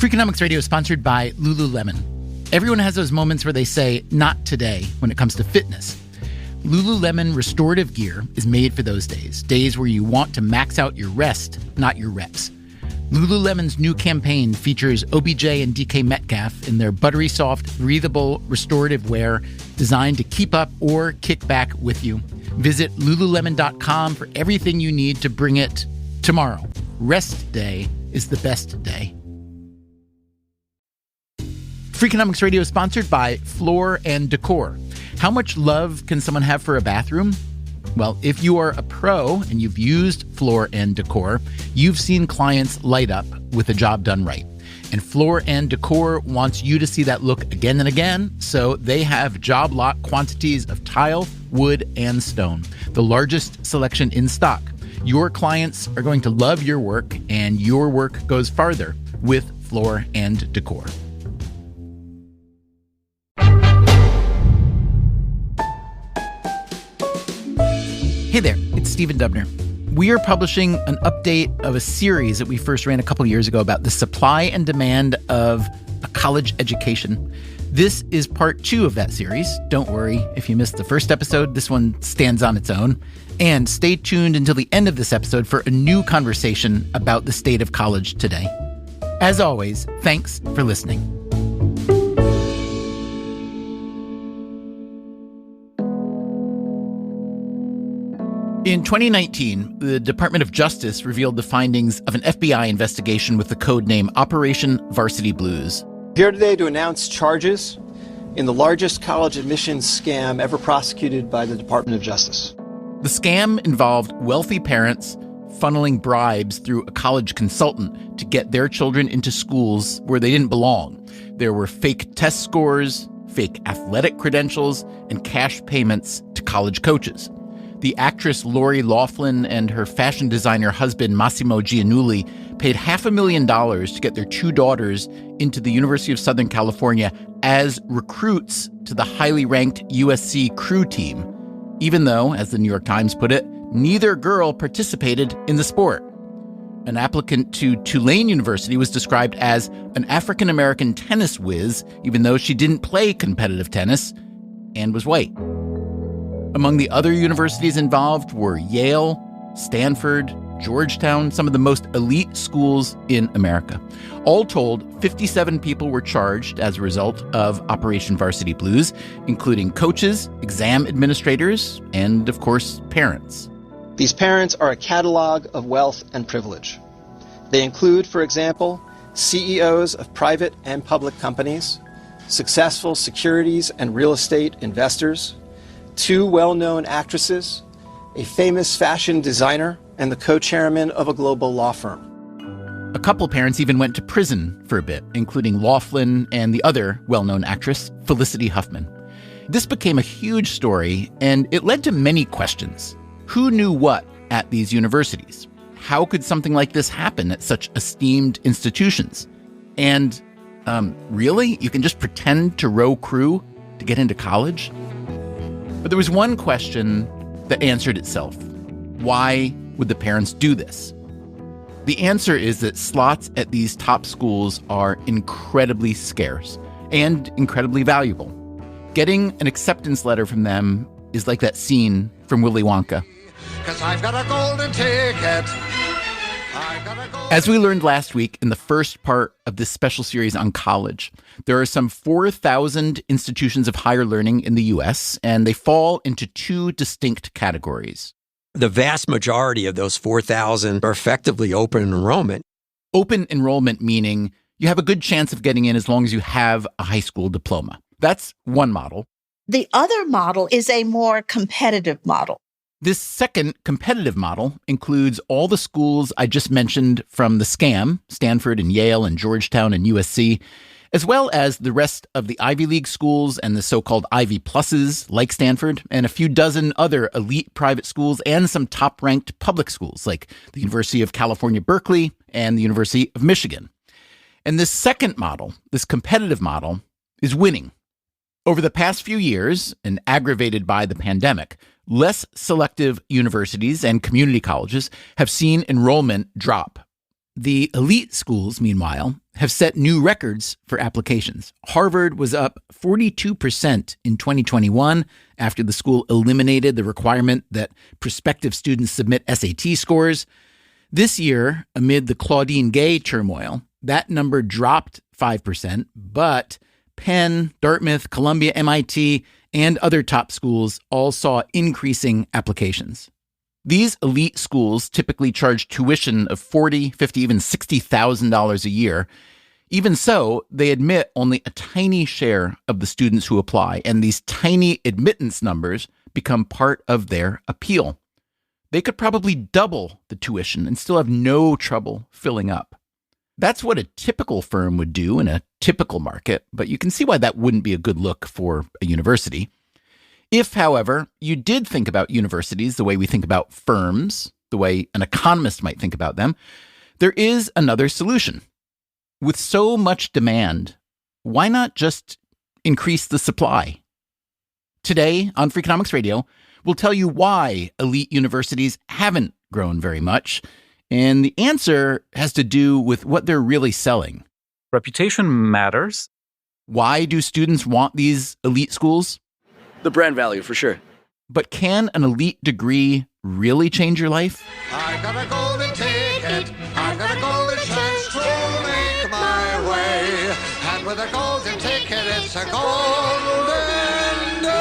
Freakonomics Radio is sponsored by Lululemon. Everyone has those moments where they say, not today, when it comes to fitness. Lululemon restorative gear is made for those days where you want to max out your rest, not your reps. Lululemon's new campaign features OBJ and DK Metcalf in their buttery soft, breathable, restorative wear designed to keep up or kick back with you. Visit Lululemon.com for everything you need to bring it tomorrow. Rest day is the best day. Freakonomics Radio is sponsored by Floor and Decor. How much love can someone have for a bathroom? Well, if you are a pro and you've used Floor and Decor, you've seen clients light up with a job done right. And Floor and Decor wants you to see that look again and again, so they have job lot quantities of tile, wood, and stone, the largest selection in stock. Your clients are going to love your work, and your work goes farther with Floor and Decor. Hey there, it's Stephen Dubner. We are publishing an update of a series that we first ran a couple years ago about the supply and demand of a college education. This is part 2 of that series. Don't worry if you missed the first episode. This one stands on its own. And stay tuned until the end of this episode for a new conversation about the state of college today. As always, thanks for listening. In 2019, the Department of Justice revealed the findings of an FBI investigation with the code name Operation Varsity Blues. Here today to announce charges in the largest college admissions scam ever prosecuted by the Department of Justice. The scam involved wealthy parents funneling bribes through a college consultant to get their children into schools where they didn't belong. There were fake test scores, fake athletic credentials, and cash payments to college coaches. The actress Lori Loughlin and her fashion designer husband Massimo Giannulli paid $500,000 to get their 2 daughters into the University of Southern California as recruits to the highly ranked USC crew team, even though, as the New York Times put it, neither girl participated in the sport. An applicant to Tulane University was described as an African-American tennis whiz, even though she didn't play competitive tennis and was white. Among the other universities involved were Yale, Stanford, Georgetown, some of the most elite schools in America. All told, 57 people were charged as a result of Operation Varsity Blues, including coaches, exam administrators, and, of course, parents. These parents are a catalog of wealth and privilege. They include, for example, CEOs of private and public companies, successful securities and real estate investors, 2 well-known actresses, a famous fashion designer, and the co-chairman of a global law firm. A couple parents even went to prison for a bit, including Loughlin and the other well-known actress, Felicity Huffman. This became a huge story, and it led to many questions. Who knew what at these universities? How could something like this happen at such esteemed institutions? And, really? You can just pretend to row crew to get into college? But there was one question that answered itself. Why would the parents do this? The answer is that slots at these top schools are incredibly scarce and incredibly valuable. Getting an acceptance letter from them is like that scene from Willy Wonka. 'Cause I've got a golden ticket. As we learned last week in the first part of this special series on college, there are some 4,000 institutions of higher learning in the U.S., and they fall into 2 distinct categories. The vast majority of those 4,000 are effectively open enrollment. Open enrollment meaning you have a good chance of getting in as long as you have a high school diploma. That's one model. The other model is a more competitive model. This second competitive model includes all the schools I just mentioned from the scam, Stanford and Yale and Georgetown and USC, as well as the rest of the Ivy League schools and the so-called Ivy Pluses like Stanford, and a few dozen other elite private schools and some top-ranked public schools like the University of California, Berkeley and the University of Michigan. And this second model, this competitive model, is winning. Over the past few years, and aggravated by the pandemic, less selective universities and community colleges have seen enrollment drop. The elite schools, meanwhile, have set new records for applications. Harvard was up 42% in 2021 after the school eliminated the requirement that prospective students submit SAT scores. This year, amid the Claudine Gay turmoil, that number dropped 5%, but Penn, Dartmouth, Columbia, MIT, and other top schools all saw increasing applications. These elite schools typically charge tuition of $40,000, $50,000, even $60,000 a year. Even so, they admit only a tiny share of the students who apply, and these tiny admittance numbers become part of their appeal. They could probably double the tuition and still have no trouble filling up. That's what a typical firm would do in a typical market, but you can see why that wouldn't be a good look for a university. If, however, you did think about universities the way we think about firms, the way an economist might think about them, there is another solution. With so much demand, why not just increase the supply? Today on Freakonomics Radio, we'll tell you why elite universities haven't grown very much, and the answer has to do with what they're really selling. Reputation matters. Why do students want these elite schools? The brand value, for sure. But can an elite degree really change your life? I've got a golden ticket. I've got a golden chance to make my way. And with a golden ticket, it's a golden day.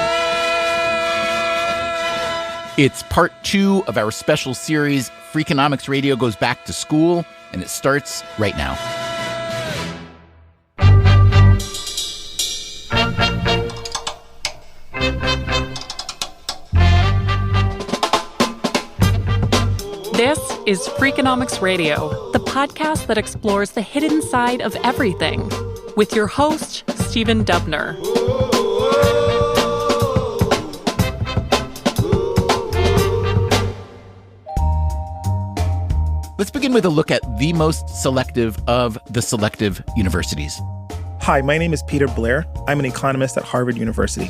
It's part 2 of our special series, Freakonomics Radio Goes Back to School, and it starts right now. This is Freakonomics Radio, the podcast that explores the hidden side of everything, with your host, Stephen Dubner. Let's begin with a look at the most selective of the selective universities. Hi, my name is Peter Blair. I'm an economist at Harvard University.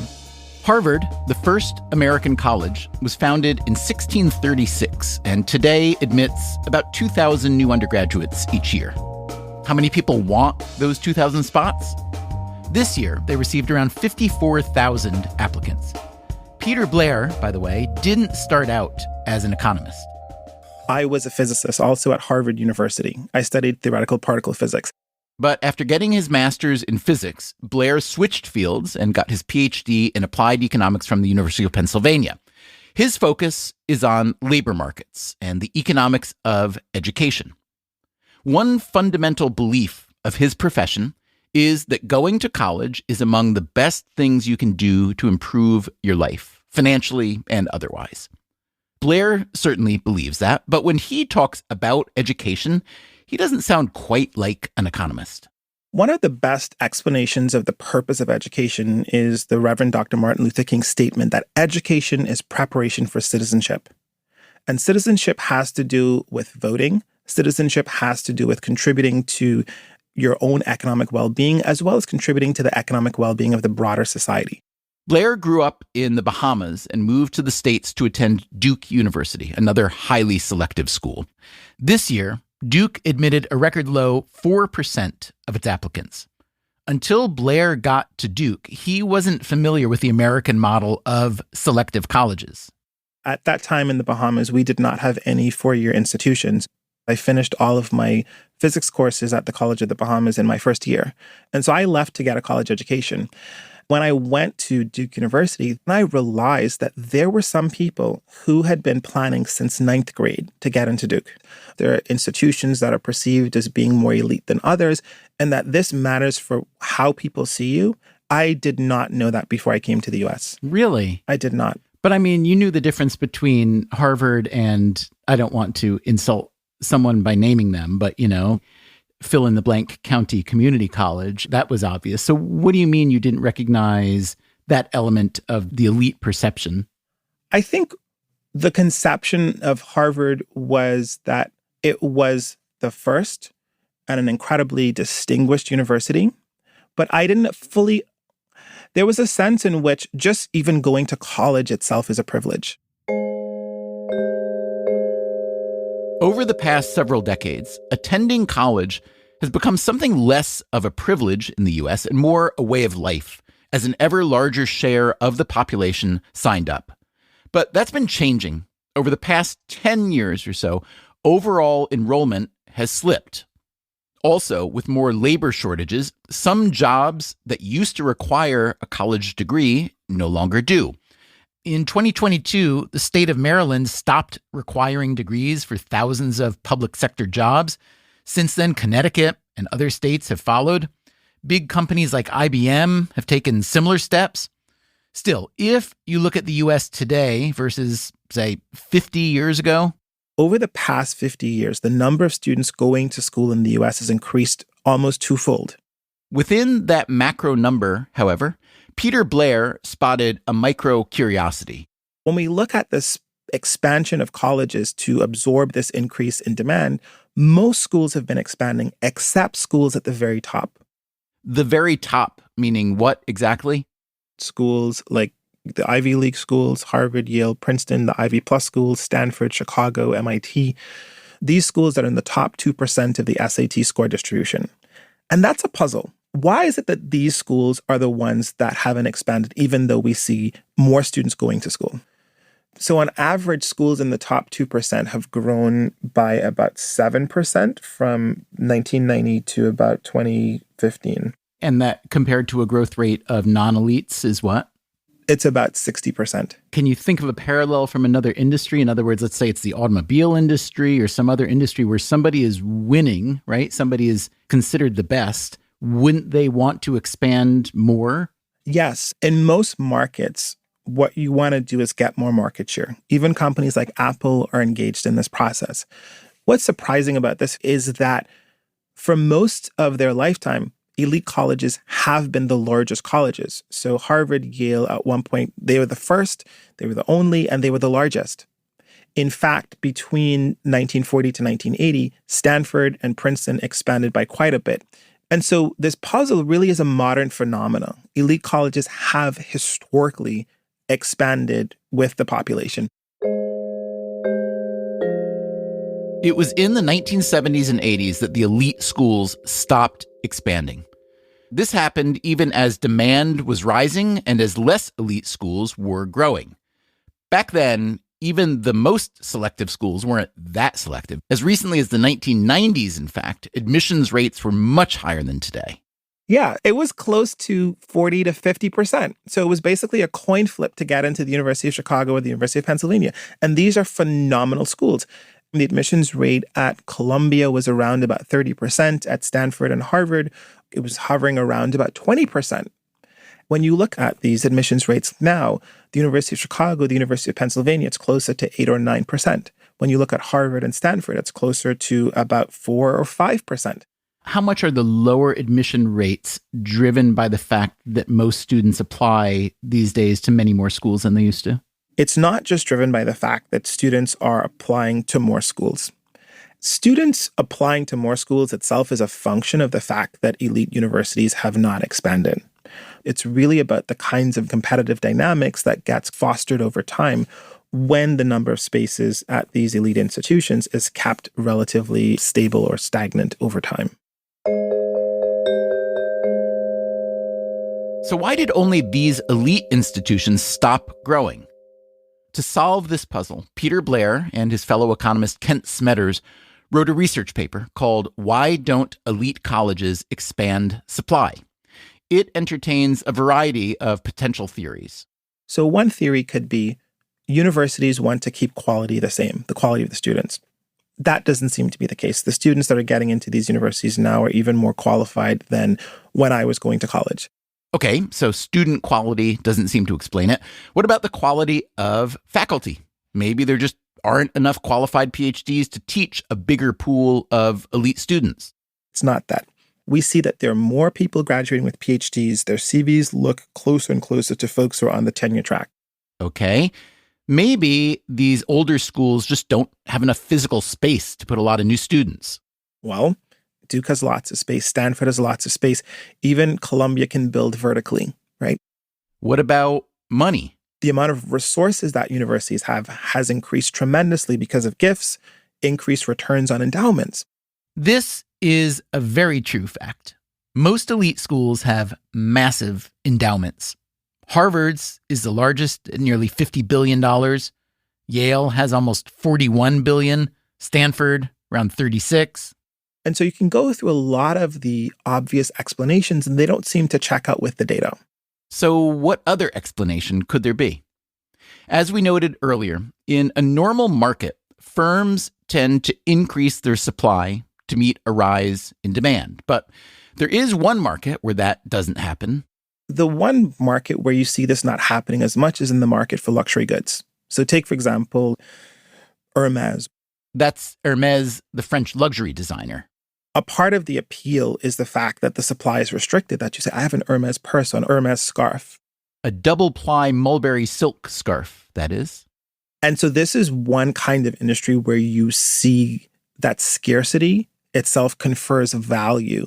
Harvard, the first American college, was founded in 1636 and today admits about 2,000 new undergraduates each year. How many people want those 2,000 spots? This year, they received around 54,000 applicants. Peter Blair, by the way, didn't start out as an economist. I was a physicist also at Harvard University. I studied theoretical particle physics. But after getting his master's in physics, Blair switched fields and got his PhD in applied economics from the University of Pennsylvania. His focus is on labor markets and the economics of education. One fundamental belief of his profession is that going to college is among the best things you can do to improve your life, financially and otherwise. Blair certainly believes that, but when he talks about education, he doesn't sound quite like an economist. One of the best explanations of the purpose of education is the Reverend Dr. Martin Luther King's statement that education is preparation for citizenship. And citizenship has to do with voting. Citizenship has to do with contributing to your own economic well-being, as well as contributing to the economic well-being of the broader society. Blair grew up in the Bahamas and moved to the States to attend Duke University, another highly selective school. This year, Duke admitted a record low 4% of its applicants. Until Blair got to Duke, he wasn't familiar with the American model of selective colleges. At that time in the Bahamas, we did not have any four-year institutions. I finished all of my physics courses at the College of the Bahamas in my first year. And so I left to get a college education. When I went to Duke University, I realized that there were some people who had been planning since 9th grade to get into Duke. There are institutions that are perceived as being more elite than others, and that this matters for how people see you. I did not know that before I came to the U.S. Really? I did not. But I mean, you knew the difference between Harvard and, I don't want to insult someone by naming them, but, you know, fill in the blank county community college. That was obvious. So what do you mean you didn't recognize that element of the elite perception? I think the conception of Harvard was that it was the first and an incredibly distinguished university. But I didn't fully... There was a sense in which just even going to college itself is a privilege. Over the past several decades, attending college has become something less of a privilege in the U.S. and more a way of life, as an ever larger share of the population signed up. But that's been changing. Over the past 10 years or so, overall enrollment has slipped. Also, with more labor shortages, some jobs that used to require a college degree no longer do. In 2022, the state of Maryland stopped requiring degrees for thousands of public sector jobs. Since then, Connecticut and other states have followed. Big companies like IBM have taken similar steps. Still, if you look at the U.S. today versus, say, 50 years ago, over the past 50 years, the number of students going to school in the U.S. has increased almost twofold. Within that macro number, however, Peter Blair spotted a micro curiosity. When we look at this expansion of colleges to absorb this increase in demand, most schools have been expanding except schools at the very top. The very top, meaning what exactly? Schools like the Ivy League schools, Harvard, Yale, Princeton, the Ivy Plus schools, Stanford, Chicago, MIT. These schools are in the top 2% of the SAT score distribution. And that's a puzzle. Why is it that these schools are the ones that haven't expanded, even though we see more students going to school? So on average, schools in the top 2% have grown by about 7% from 1990 to about 2015. And that compared to a growth rate of non-elites is what? It's about 60%. Can you think of a parallel from another industry? In other words, let's say it's the automobile industry or some other industry where somebody is winning, right? Somebody is considered the best. Wouldn't they want to expand more? Yes. In most markets, what you want to do is get more market share. Even companies like Apple are engaged in this process. What's surprising about this is that for most of their lifetime, elite colleges have been the largest colleges. So Harvard, Yale, at one point, they were the first, they were the only, and they were the largest. In fact, between 1940 to 1980, Stanford and Princeton expanded by quite a bit. And so this puzzle really is a modern phenomenon. Elite colleges have historically expanded with the population. It was in the 1970s and 80s that the elite schools stopped expanding. This happened even as demand was rising and as less elite schools were growing. Back then, even the most selective schools weren't that selective. As recently as the 1990s, in fact, admissions rates were much higher than today. Yeah, it was close to 40 to 50%. So it was basically a coin flip to get into the University of Chicago or the University of Pennsylvania. And these are phenomenal schools. The admissions rate at Columbia was around about 30%. At Stanford and Harvard, it was hovering around about 20%. When you look at these admissions rates now, the University of Chicago, the University of Pennsylvania, it's closer to 8 or 9%. When you look at Harvard and Stanford, it's closer to about 4 or 5%. How much are the lower admission rates driven by the fact that most students apply these days to many more schools than they used to? It's not just driven by the fact that students are applying to more schools. Students applying to more schools itself is a function of the fact that elite universities have not expanded. It's really about the kinds of competitive dynamics that gets fostered over time when the number of spaces at these elite institutions is kept relatively stable or stagnant over time. So why did only these elite institutions stop growing? To solve this puzzle, Peter Blair and his fellow economist Kent Smetters wrote a research paper called Why Don't Elite Colleges Expand Supply? It entertains a variety of potential theories. So one theory could be universities want to keep quality the same, the quality of the students. That doesn't seem to be the case. The students that are getting into these universities now are even more qualified than when I was going to college. Okay, so student quality doesn't seem to explain it. What about the quality of faculty? Maybe there just aren't enough qualified PhDs to teach a bigger pool of elite students. It's not that. We see that there are more people graduating with PhDs. Their CVs look closer and closer to folks who are on the tenure track. Okay, maybe these older schools just don't have enough physical space to put a lot of new students. Well, Duke has lots of space. Stanford has lots of space. Even Columbia can build vertically, right? What about money? The amount of resources that universities have has increased tremendously because of gifts, increased returns on endowments. This is a very true fact. Most elite schools have massive endowments. Harvard's is the largest at nearly $50 billion. Yale has almost $41 billion. Stanford, around 36. And so you can go through a lot of the obvious explanations, and they don't seem to check out with the data. So what other explanation could there be? As we noted earlier, in a normal market, firms tend to increase their supply to meet a rise in demand. But there is one market where that doesn't happen. The one market where you see this not happening as much is in the market for luxury goods. So take, for example, Hermès. That's Hermès, the French luxury designer. A part of the appeal is the fact that the supply is restricted, that you say, I have an Hermès purse or an Hermès scarf. A double-ply mulberry silk scarf, that is. And so this is one kind of industry where you see that scarcity itself confers value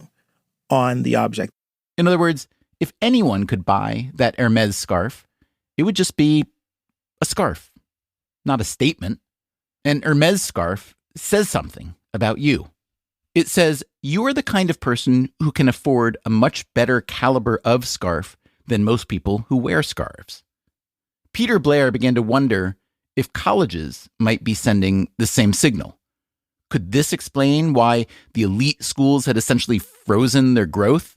on the object. In other words, if anyone could buy that Hermès scarf, it would just be a scarf, not a statement. An Hermès scarf says something about you. It says you are the kind of person who can afford a much better caliber of scarf than most people who wear scarves. Peter Blair began to wonder if colleges might be sending the same signal. Could this explain why the elite schools had essentially frozen their growth?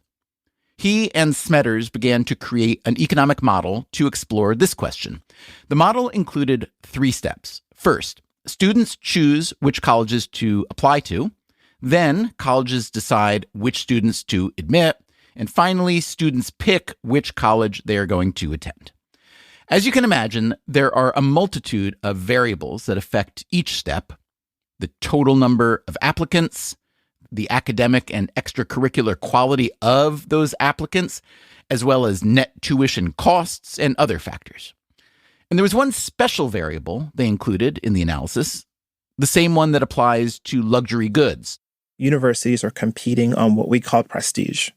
He and Smetters began to create an economic model to explore this question. The model included 3 steps. First, students choose which colleges to apply to. Then, colleges decide which students to admit. And finally, students pick which college they are going to attend. As you can imagine, there are a multitude of variables that affect each step: the total number of applicants, the academic and extracurricular quality of those applicants, as well as net tuition costs and other factors. And there was one special variable they included in the analysis, the same one that applies to luxury goods. Universities are competing on what we call prestige,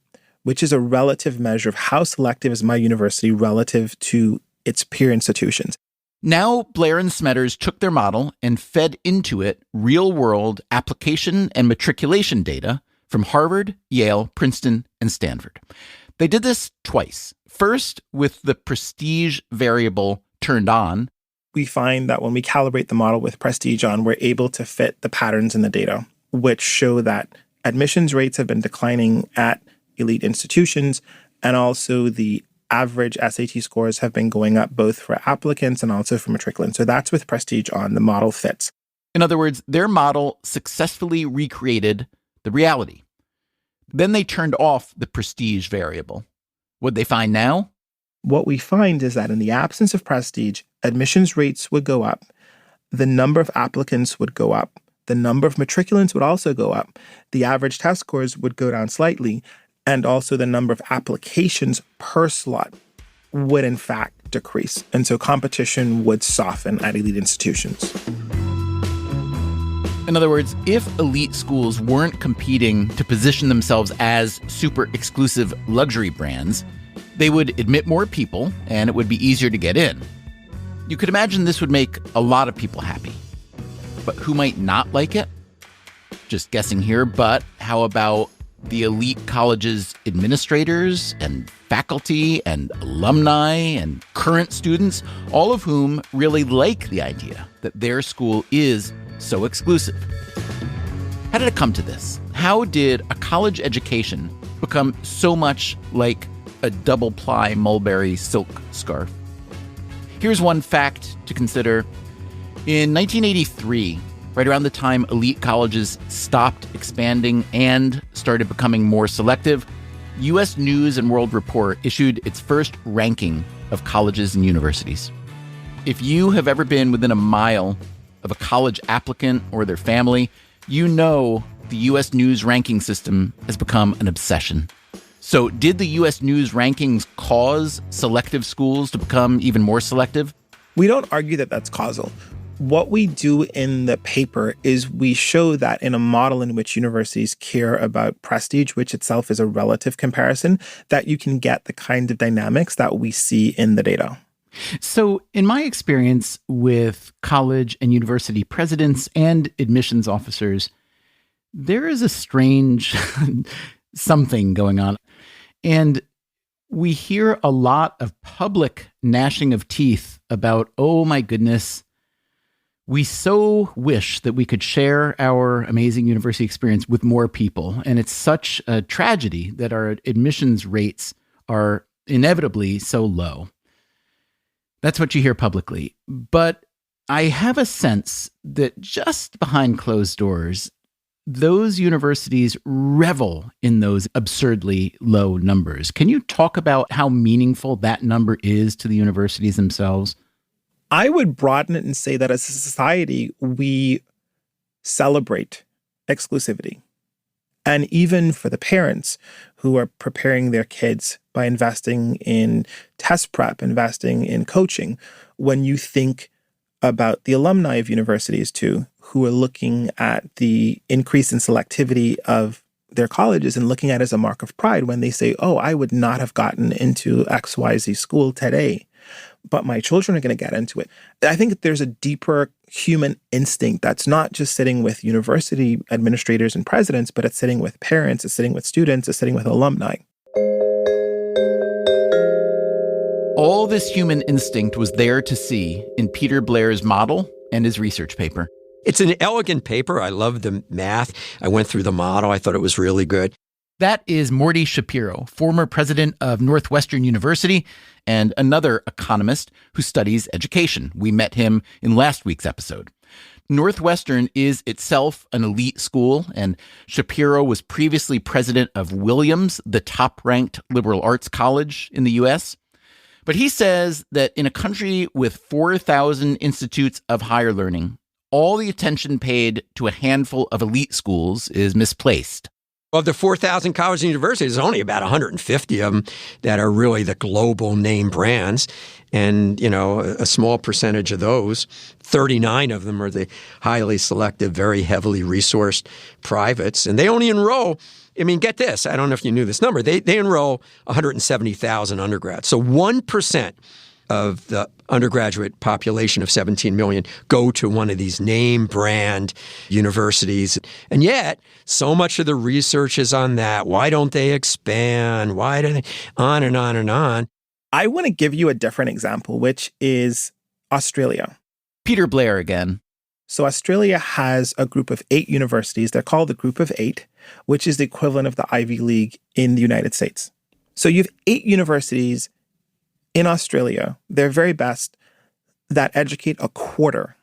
which is a relative measure of how selective is my university relative to its peer institutions. Now, Blair and Smetters took their model and fed into it real-world application and matriculation data from Harvard, Yale, Princeton, and Stanford. They did this twice. First, with the prestige variable turned on. We find that when we calibrate the model with prestige on, we're able to fit the patterns in the data, which show that admissions rates have been declining at elite institutions, and also the average SAT scores have been going up both for applicants and also for matriculants. So that's with prestige on. The model fits. In other words, their model successfully recreated the reality. Then they turned off the prestige variable. What'd they find now? What we find is that in the absence of prestige, admissions rates would go up, the number of applicants would go up, the number of matriculants would also go up, the average test scores would go down slightly, and also the number of applications per slot would in fact decrease. And so competition would soften at elite institutions. In other words, if elite schools weren't competing to position themselves as super exclusive luxury brands, they would admit more people and it would be easier to get in. You could imagine this would make a lot of people happy. But who might not like it? Just guessing here, but how about the elite college's administrators and faculty and alumni and current students, all of whom really like the idea that their school is so exclusive? How did it come to this? How did a college education become so much like a double-ply mulberry silk scarf? Here's one fact to consider. In 1983, right around the time elite colleges stopped expanding and started becoming more selective, U.S. News and World Report issued its first ranking of colleges and universities. If you have ever been within a mile of a college applicant or their family, you know the U.S. News ranking system has become an obsession. So did the U.S. News rankings cause selective schools to become even more selective? We don't argue that that's causal. What we do in the paper is we show that in a model in which universities care about prestige, which itself is a relative comparison, that you can get the kind of dynamics that we see in the data. So in my experience with college and university presidents and admissions officers, there is a strange something going on. And we hear a lot of public gnashing of teeth about, oh my goodness, we so wish that we could share our amazing university experience with more people. And it's such a tragedy that our admissions rates are inevitably so low. That's what you hear publicly. But I have a sense that just behind closed doors, those universities revel in those absurdly low numbers. Can you talk about how meaningful that number is to the universities themselves? I would broaden it and say that as a society, we celebrate exclusivity. And even for the parents who are preparing their kids by investing in test prep, investing in coaching, when you think about the alumni of universities too, who are looking at the increase in selectivity of their colleges and looking at it as a mark of pride when they say, oh, I would not have gotten into XYZ school today, but my children are going to get into it. I think there's a deeper human instinct that's not just sitting with university administrators and presidents, but it's sitting with parents, it's sitting with students, it's sitting with alumni. All this human instinct was there to see in Peter Blair's model and his research paper. It's an elegant paper. I love the math. I went through the model. I thought it was really good. That is Morty Shapiro, former president of Northwestern University and another economist who studies education. We met him in last week's episode. Northwestern is itself an elite school, and Shapiro was previously president of Williams, the top-ranked liberal arts college in the U.S. But he says that in a country with 4,000 institutes of higher learning, all the attention paid to a handful of elite schools is misplaced. Of the 4,000 colleges and universities, there's only about 150 of them that are really the global name brands. And, a small percentage of those, 39 of them are the highly selective, very heavily resourced privates. And they only enroll, get this, I don't know if you knew this number, they enroll 170,000 undergrads. So 1% of the undergraduate population of 17 million go to one of these name brand universities. And yet, so much of the research is on that. Why don't they expand? Why do they? On and on and on. I want to give you a different example, which is Australia. Peter Blair again. So Australia has a group of 8 universities. They're called the Group of 8, which is the equivalent of the Ivy League in the United States. So you have 8 universities in Australia, their very best, that educate a quarter.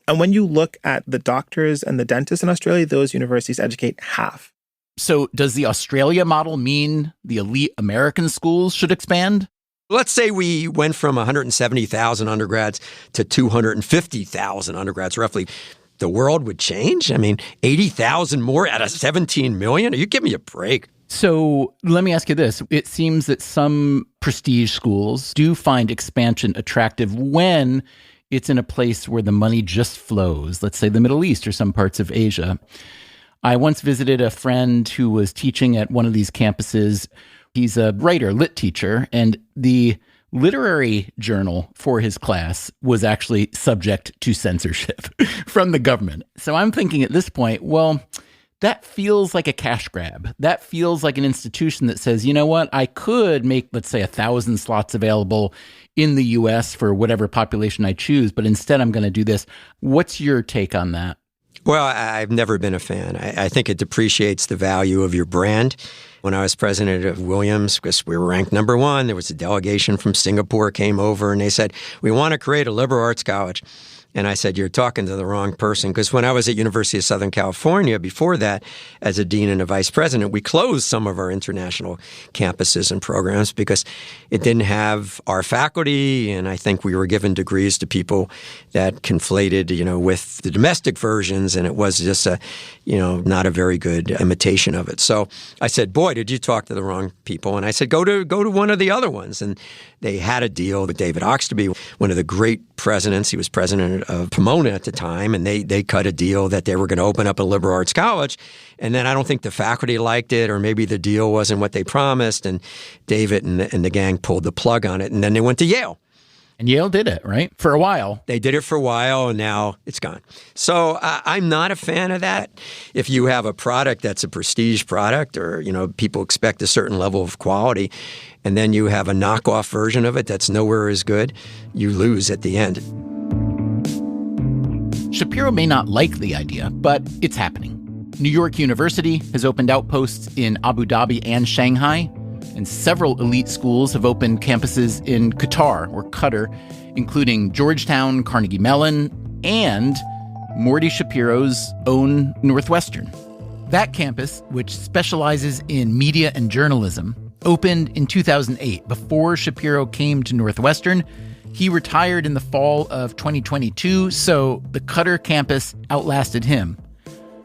And when you look at the doctors and the dentists in Australia, those universities educate half. So does the Australia model mean the elite American schools should expand? Let's say we went from 170,000 undergrads to 250,000 undergrads, roughly. The world would change? 80,000 more out of 17 million? Are you giving me a break? So let me ask you this. It seems that some prestige schools do find expansion attractive when it's in a place where the money just flows, let's say the Middle East or some parts of Asia. I once visited a friend who was teaching at one of these campuses. He's a writer, lit teacher, and the literary journal for his class was actually subject to censorship from the government. So I'm thinking at this point, well, that feels like a cash grab. That feels like an institution that says, you know what, I could make, let's say, 1,000 slots available in the U.S. for whatever population I choose, but instead I'm going to do this. What's your take on that? Well, I've never been a fan. I think it depreciates the value of your brand. When I was president of Williams, because we were ranked number 1, there was a delegation from Singapore came over and they said, we want to create a liberal arts college. And I said, you're talking to the wrong person. Because when I was at University of Southern California, before that, as a dean and a vice president, we closed some of our international campuses and programs because it didn't have our faculty. And I think we were giving degrees to people that conflated, with the domestic versions. And it was just not a very good imitation of it. So I said, boy, did you talk to the wrong people? And I said, go to one of the other ones. And they had a deal with David Oxtoby, one of the great presidents. He was president of Pomona at the time, and they cut a deal that they were going to open up a liberal arts college. And then I don't think the faculty liked it, or maybe the deal wasn't what they promised, and David and the gang pulled the plug on it, and then they went to Yale. And Yale did it, right? For a while. They did it for a while, and now it's gone. So I'm not a fan of that. If you have a product that's a prestige product, or people expect a certain level of quality, and then you have a knockoff version of it that's nowhere as good, you lose at the end. Shapiro may not like the idea, but it's happening. New York University has opened outposts in Abu Dhabi and Shanghai, and several elite schools have opened campuses in Qatar, including Georgetown, Carnegie Mellon, and Morty Shapiro's own Northwestern. That campus, which specializes in media and journalism, opened in 2008. Before Shapiro came to Northwestern, he retired in the fall of 2022, so the Qatar campus outlasted him.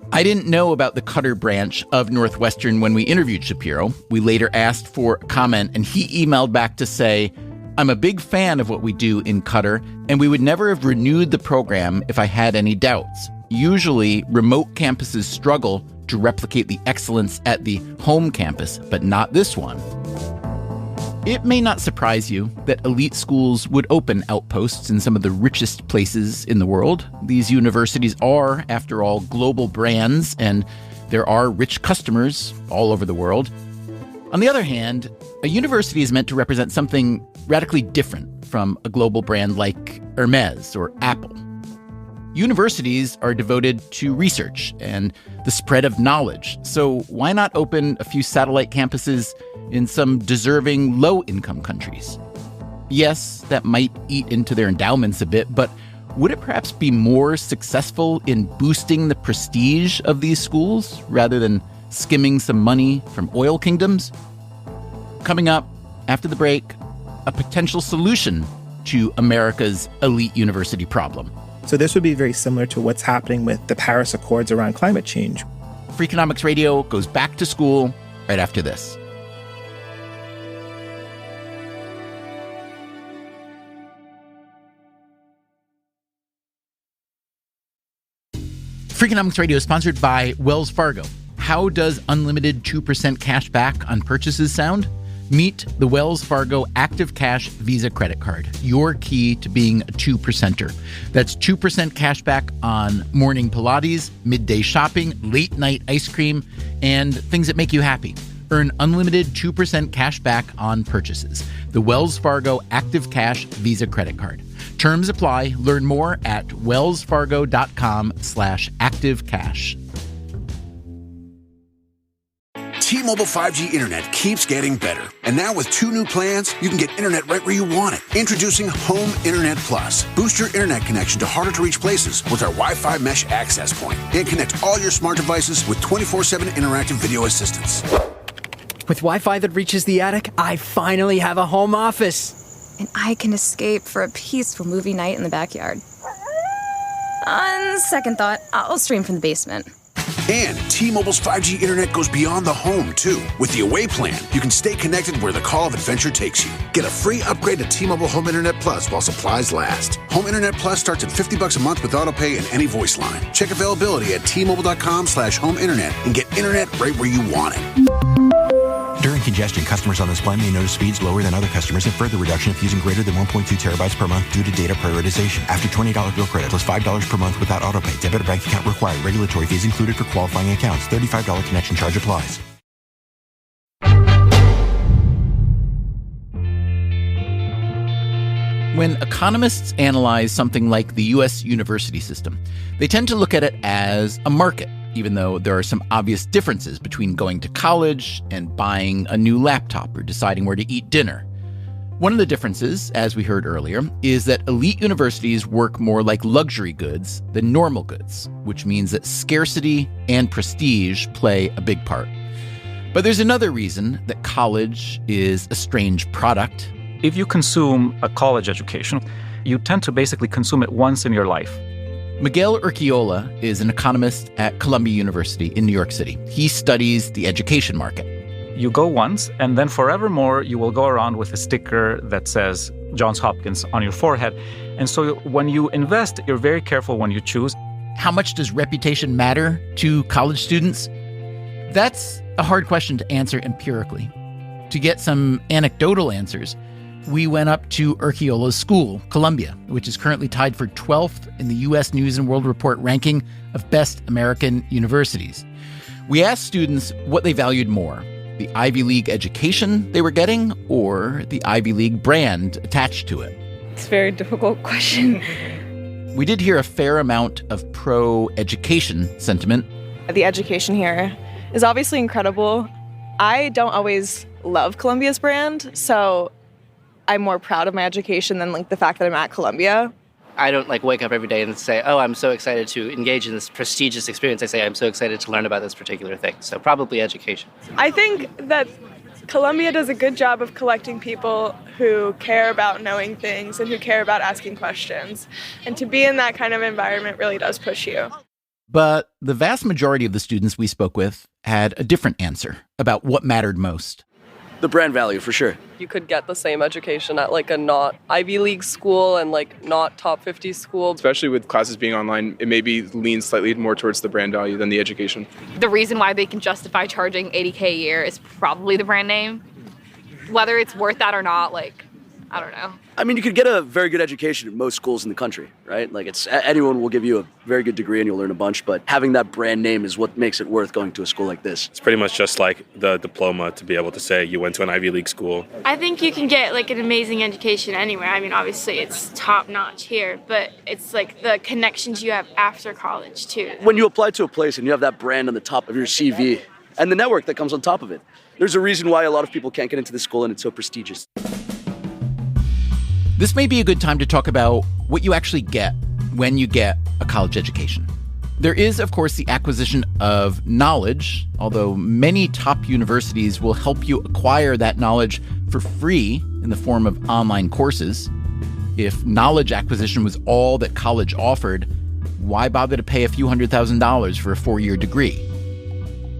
I didn't know about the Qatar branch of Northwestern when we interviewed Shapiro. We later asked for a comment, and he emailed back to say, "I'm a big fan of what we do in Qatar, and we would never have renewed the program if I had any doubts. Usually, remote campuses struggle to replicate the excellence at the home campus, but not this one." It may not surprise you that elite schools would open outposts in some of the richest places in the world. These universities are, after all, global brands, and there are rich customers all over the world. On the other hand, a university is meant to represent something radically different from a global brand like Hermes or Apple. Universities are devoted to research and the spread of knowledge, so why not open a few satellite campuses in some deserving low-income countries? Yes, that might eat into their endowments a bit, but would it perhaps be more successful in boosting the prestige of these schools rather than skimming some money from oil kingdoms? Coming up after the break, a potential solution to America's elite university problem. So this would be very similar to what's happening with the Paris Accords around climate change. Freakonomics Radio goes back to school right after this. Freakonomics Radio is sponsored by Wells Fargo. How does unlimited 2% cash back on purchases sound? Meet the Wells Fargo Active Cash Visa Credit Card, your key to being a 2%er. That's 2% cash back on morning Pilates, midday shopping, late night ice cream, and things that make you happy. Earn unlimited 2% cash back on purchases. The Wells Fargo Active Cash Visa Credit Card. Terms apply. Learn more at wellsfargo.com/activecash. T-Mobile 5G Internet keeps getting better. And now with 2 new plans, you can get internet right where you want it. Introducing Home Internet Plus. Boost your internet connection to harder-to-reach places with our Wi-Fi Mesh Access Point. And connect all your smart devices with 24/7 interactive video assistance. With Wi-Fi that reaches the attic, I finally have a home office. And I can escape for a peaceful movie night in the backyard. On second thought, I'll stream from the basement. And T-Mobile's 5G internet goes beyond the home, too. With the Away plan, you can stay connected where the call of adventure takes you. Get a free upgrade to T-Mobile Home Internet Plus while supplies last. Home Internet Plus starts at $50 a month with autopay and any voice line. Check availability at T-Mobile.com/home internet and get internet right where you want it. During congestion, customers on this plan may notice speeds lower than other customers and further reduction if using greater than 1.2 terabytes per month due to data prioritization. After $20 bill credit plus $5 per month without autopay. Debit or bank account required. Regulatory fees included for qualifying accounts. $35 connection charge applies. When economists analyze something like the U.S. university system, they tend to look at it as a market, even though there are some obvious differences between going to college and buying a new laptop or deciding where to eat dinner. One of the differences, as we heard earlier, is that elite universities work more like luxury goods than normal goods, which means that scarcity and prestige play a big part. But there's another reason that college is a strange product. If you consume a college education, you tend to basically consume it once in your life. Miguel Urquiola is an economist at Columbia University in New York City. He studies the education market. You go once, and then forevermore, you will go around with a sticker that says Johns Hopkins on your forehead. And so when you invest, you're very careful when you choose. How much does reputation matter to college students? That's a hard question to answer empirically. To get some anecdotal answers, we went up to Urquiola's school, Columbia, which is currently tied for 12th in the U.S. News & World Report ranking of best American universities. We asked students what they valued more, the Ivy League education they were getting or the Ivy League brand attached to it. It's a very difficult question. We did hear a fair amount of pro-education sentiment. The education here is obviously incredible. I don't always love Columbia's brand, so I'm more proud of my education than the fact that I'm at Columbia. I don't wake up every day and say, oh, I'm so excited to engage in this prestigious experience. I say, I'm so excited to learn about this particular thing. So probably education. I think that Columbia does a good job of collecting people who care about knowing things and who care about asking questions. And to be in that kind of environment really does push you. But the vast majority of the students we spoke with had a different answer about what mattered most. The brand value, for sure. You could get the same education at a not Ivy League school and not top 50 school. Especially with classes being online, it maybe leans slightly more towards the brand value than the education. The reason why they can justify charging $80K a year is probably the brand name. Whether it's worth that or not, I don't know. I mean, you could get a very good education at most schools in the country, right? Anyone will give you a very good degree and you'll learn a bunch, but having that brand name is what makes it worth going to a school like this. It's pretty much just like the diploma to be able to say you went to an Ivy League school. I think you can get an amazing education anywhere. I mean, obviously it's top notch here, but it's the connections you have after college too. When you apply to a place and you have that brand on the top of your CV and the network that comes on top of it, there's a reason why a lot of people can't get into the school and it's so prestigious. This may be a good time to talk about what you actually get when you get a college education. There is, of course, the acquisition of knowledge, although many top universities will help you acquire that knowledge for free in the form of online courses. If knowledge acquisition was all that college offered, why bother to pay a few $100,000 for a 4-year degree?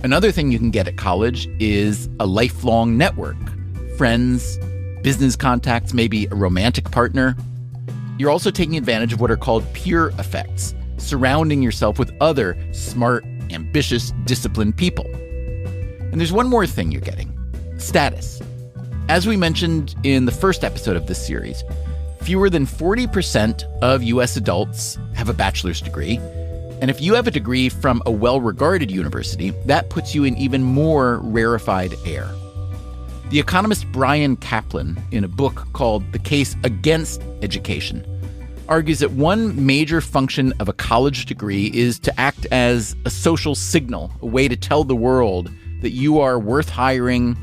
Another thing you can get at college is a lifelong network, friends, business contacts, maybe a romantic partner. You're also taking advantage of what are called peer effects, surrounding yourself with other smart, ambitious, disciplined people. And there's one more thing you're getting: status. As we mentioned in the first episode of this series, fewer than 40% of U.S. adults have a bachelor's degree. And if you have a degree from a well-regarded university, that puts you in even more rarefied air. The economist Brian Kaplan, in a book called The Case Against Education, argues that one major function of a college degree is to act as a social signal, a way to tell the world that you are worth hiring,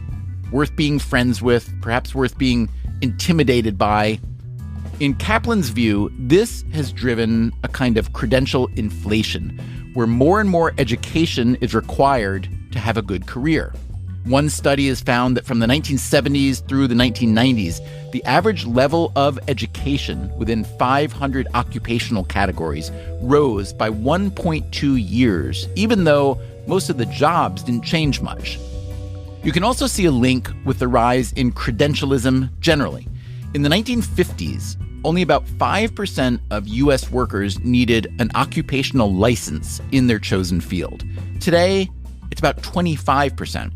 worth being friends with, perhaps worth being intimidated by. In Kaplan's view, this has driven a kind of credential inflation, where more and more education is required to have a good career. One study has found that from the 1970s through the 1990s, the average level of education within 500 occupational categories rose by 1.2 years, even though most of the jobs didn't change much. You can also see a link with the rise in credentialism generally. In the 1950s, only about 5% of U.S. workers needed an occupational license in their chosen field. Today, it's about 25%.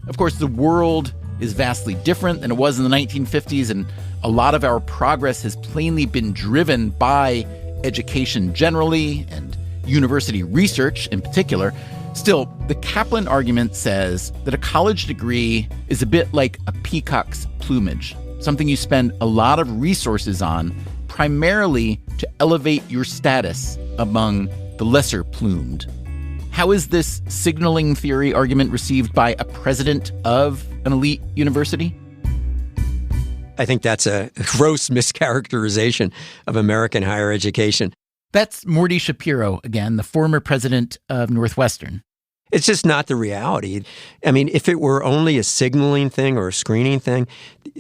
Of course, the world is vastly different than it was in the 1950s, and a lot of our progress has plainly been driven by education generally and university research in particular. Still, the Kaplan argument says that a college degree is a bit like a peacock's plumage, something you spend a lot of resources on, primarily to elevate your status among the lesser plumed. How is this signaling theory argument received by a president of an elite university? I think that's a gross mischaracterization of American higher education. That's Morty Shapiro again, the former president of Northwestern. It's just not the reality. I mean, if it were only a signaling thing or a screening thing,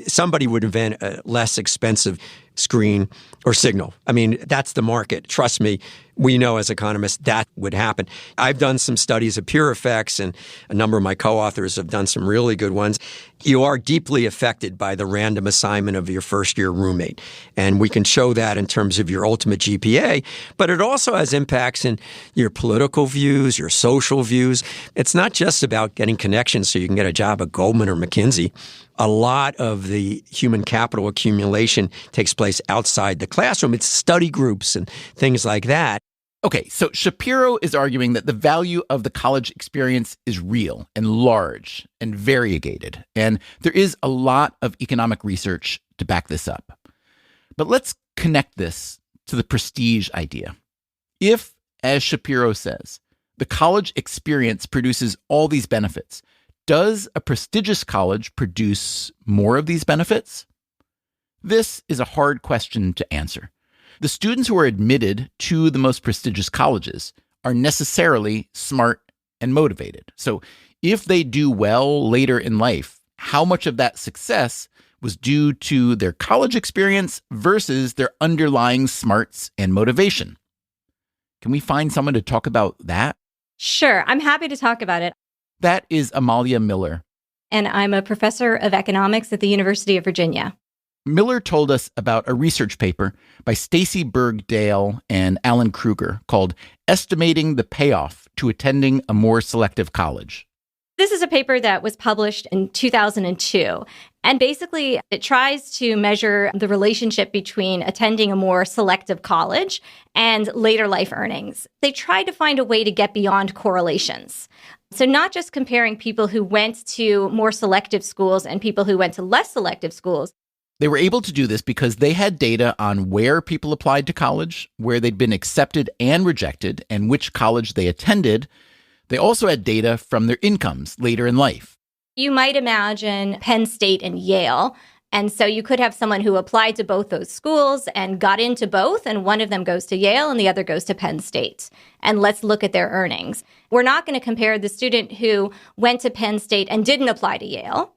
somebody would invent a less expensive screen or signal. I mean, that's the market. Trust me, we know as economists that would happen. I've done some studies of peer effects, and a number of my co-authors have done some really good ones. You are deeply affected by the random assignment of your first-year roommate, and we can show that in terms of your ultimate GPA, but it also has impacts in your political views, your social views. It's not just about getting connections so you can get a job at Goldman or McKinsey. A lot of the human capital accumulation takes place outside the classroom. It's study groups and things like that. Okay, so Shapiro is arguing that the value of the college experience is real and large and variegated, and there is a lot of economic research to back this up. But let's connect this to the prestige idea. If, as Shapiro says, the college experience produces all these benefits, does a prestigious college produce more of these benefits? This is a hard question to answer. The students who are admitted to the most prestigious colleges are necessarily smart and motivated. So if they do well later in life, how much of that success was due to their college experience versus their underlying smarts and motivation? Can we find someone to talk about that? Sure, I'm happy to talk about it. That is Amalia Miller. And I'm a professor of economics at the University of Virginia. Miller told us about a research paper by Stacy Berg-Dale and Alan Kruger called Estimating the Payoff to Attending a More Selective College. This is a paper that was published in 2002. And basically, it tries to measure the relationship between attending a more selective college and later life earnings. They tried to find a way to get beyond correlations. So not just comparing people who went to more selective schools and people who went to less selective schools. They were able to do this because they had data on where people applied to college, where they'd been accepted and rejected, and which college they attended. They also had data from their incomes later in life. You might imagine Penn State and Yale. And so you could have someone who applied to both those schools and got into both, and one of them goes to Yale and the other goes to Penn State. And let's look at their earnings. We're not going to compare the student who went to Penn State and didn't apply to Yale.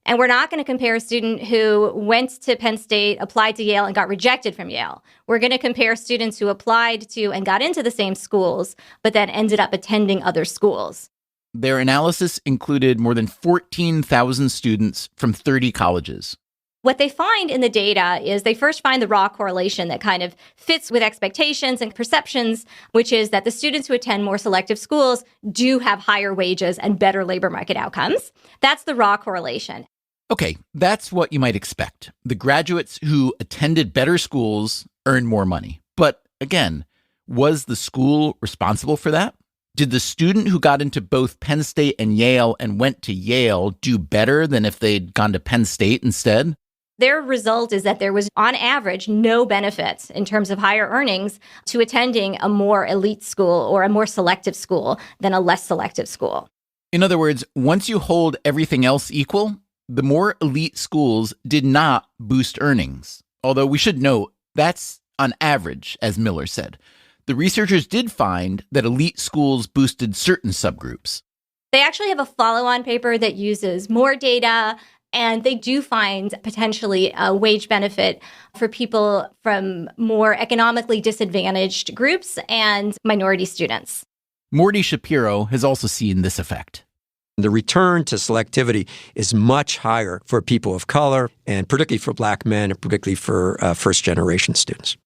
And we're not going to compare a student who went to Penn State, applied to Yale, and got rejected from Yale. We're going to compare students who applied to and got into the same schools, but then ended up attending other schools. Their analysis included more than 14,000 students from 30 colleges. What they find in the data is they first find the raw correlation that kind of fits with expectations and perceptions, which is that the students who attend more selective schools do have higher wages and better labor market outcomes. That's the raw correlation. Okay, that's what you might expect. The graduates who attended better schools earn more money. But again, was the school responsible for that? Did the student who got into both Penn State and Yale and went to Yale do better than if they'd gone to Penn State instead? Their result is that there was, on average, no benefit in terms of higher earnings to attending a more elite school or a more selective school than a less selective school. In other words, once you hold everything else equal, the more elite schools did not boost earnings. Although we should note that's on average, as Miller said. The researchers did find that elite schools boosted certain subgroups. They actually have a follow-on paper that uses more data, and they do find potentially a wage benefit for people from more economically disadvantaged groups and minority students. Morty Shapiro has also seen this effect. The return to selectivity is much higher for people of color, and particularly for Black men, and particularly for first-generation students.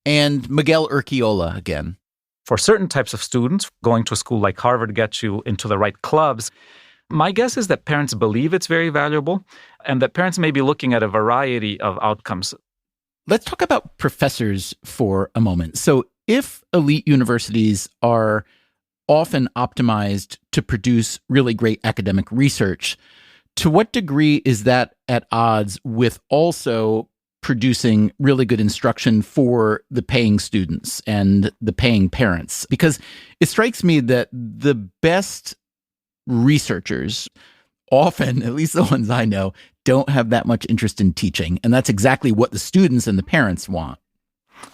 And Miguel Urquiola again. For certain types of students, going to a school like Harvard gets you into the right clubs. My guess is that parents believe it's very valuable and that parents may be looking at a variety of outcomes. Let's talk about professors for a moment. So if elite universities are often optimized to produce really great academic research, to what degree is that at odds with also producing really good instruction for the paying students and the paying parents? Because it strikes me that the best researchers, often, at least the ones I know, don't have that much interest in teaching. And that's exactly what the students and the parents want.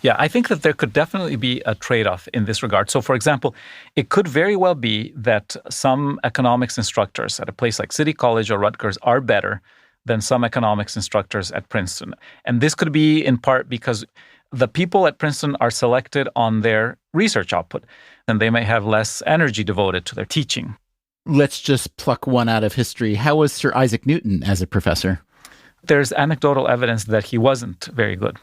Yeah, I think that there could definitely be a trade-off in this regard. So, for example, it could very well be that some economics instructors at a place like City College or Rutgers are better than some economics instructors at Princeton. And this could be in part because The people at Princeton are selected on their research output, and they may have less energy devoted to their teaching. Let's just pluck one out of history. How was Sir Isaac Newton as a professor? There's anecdotal evidence that he wasn't very good.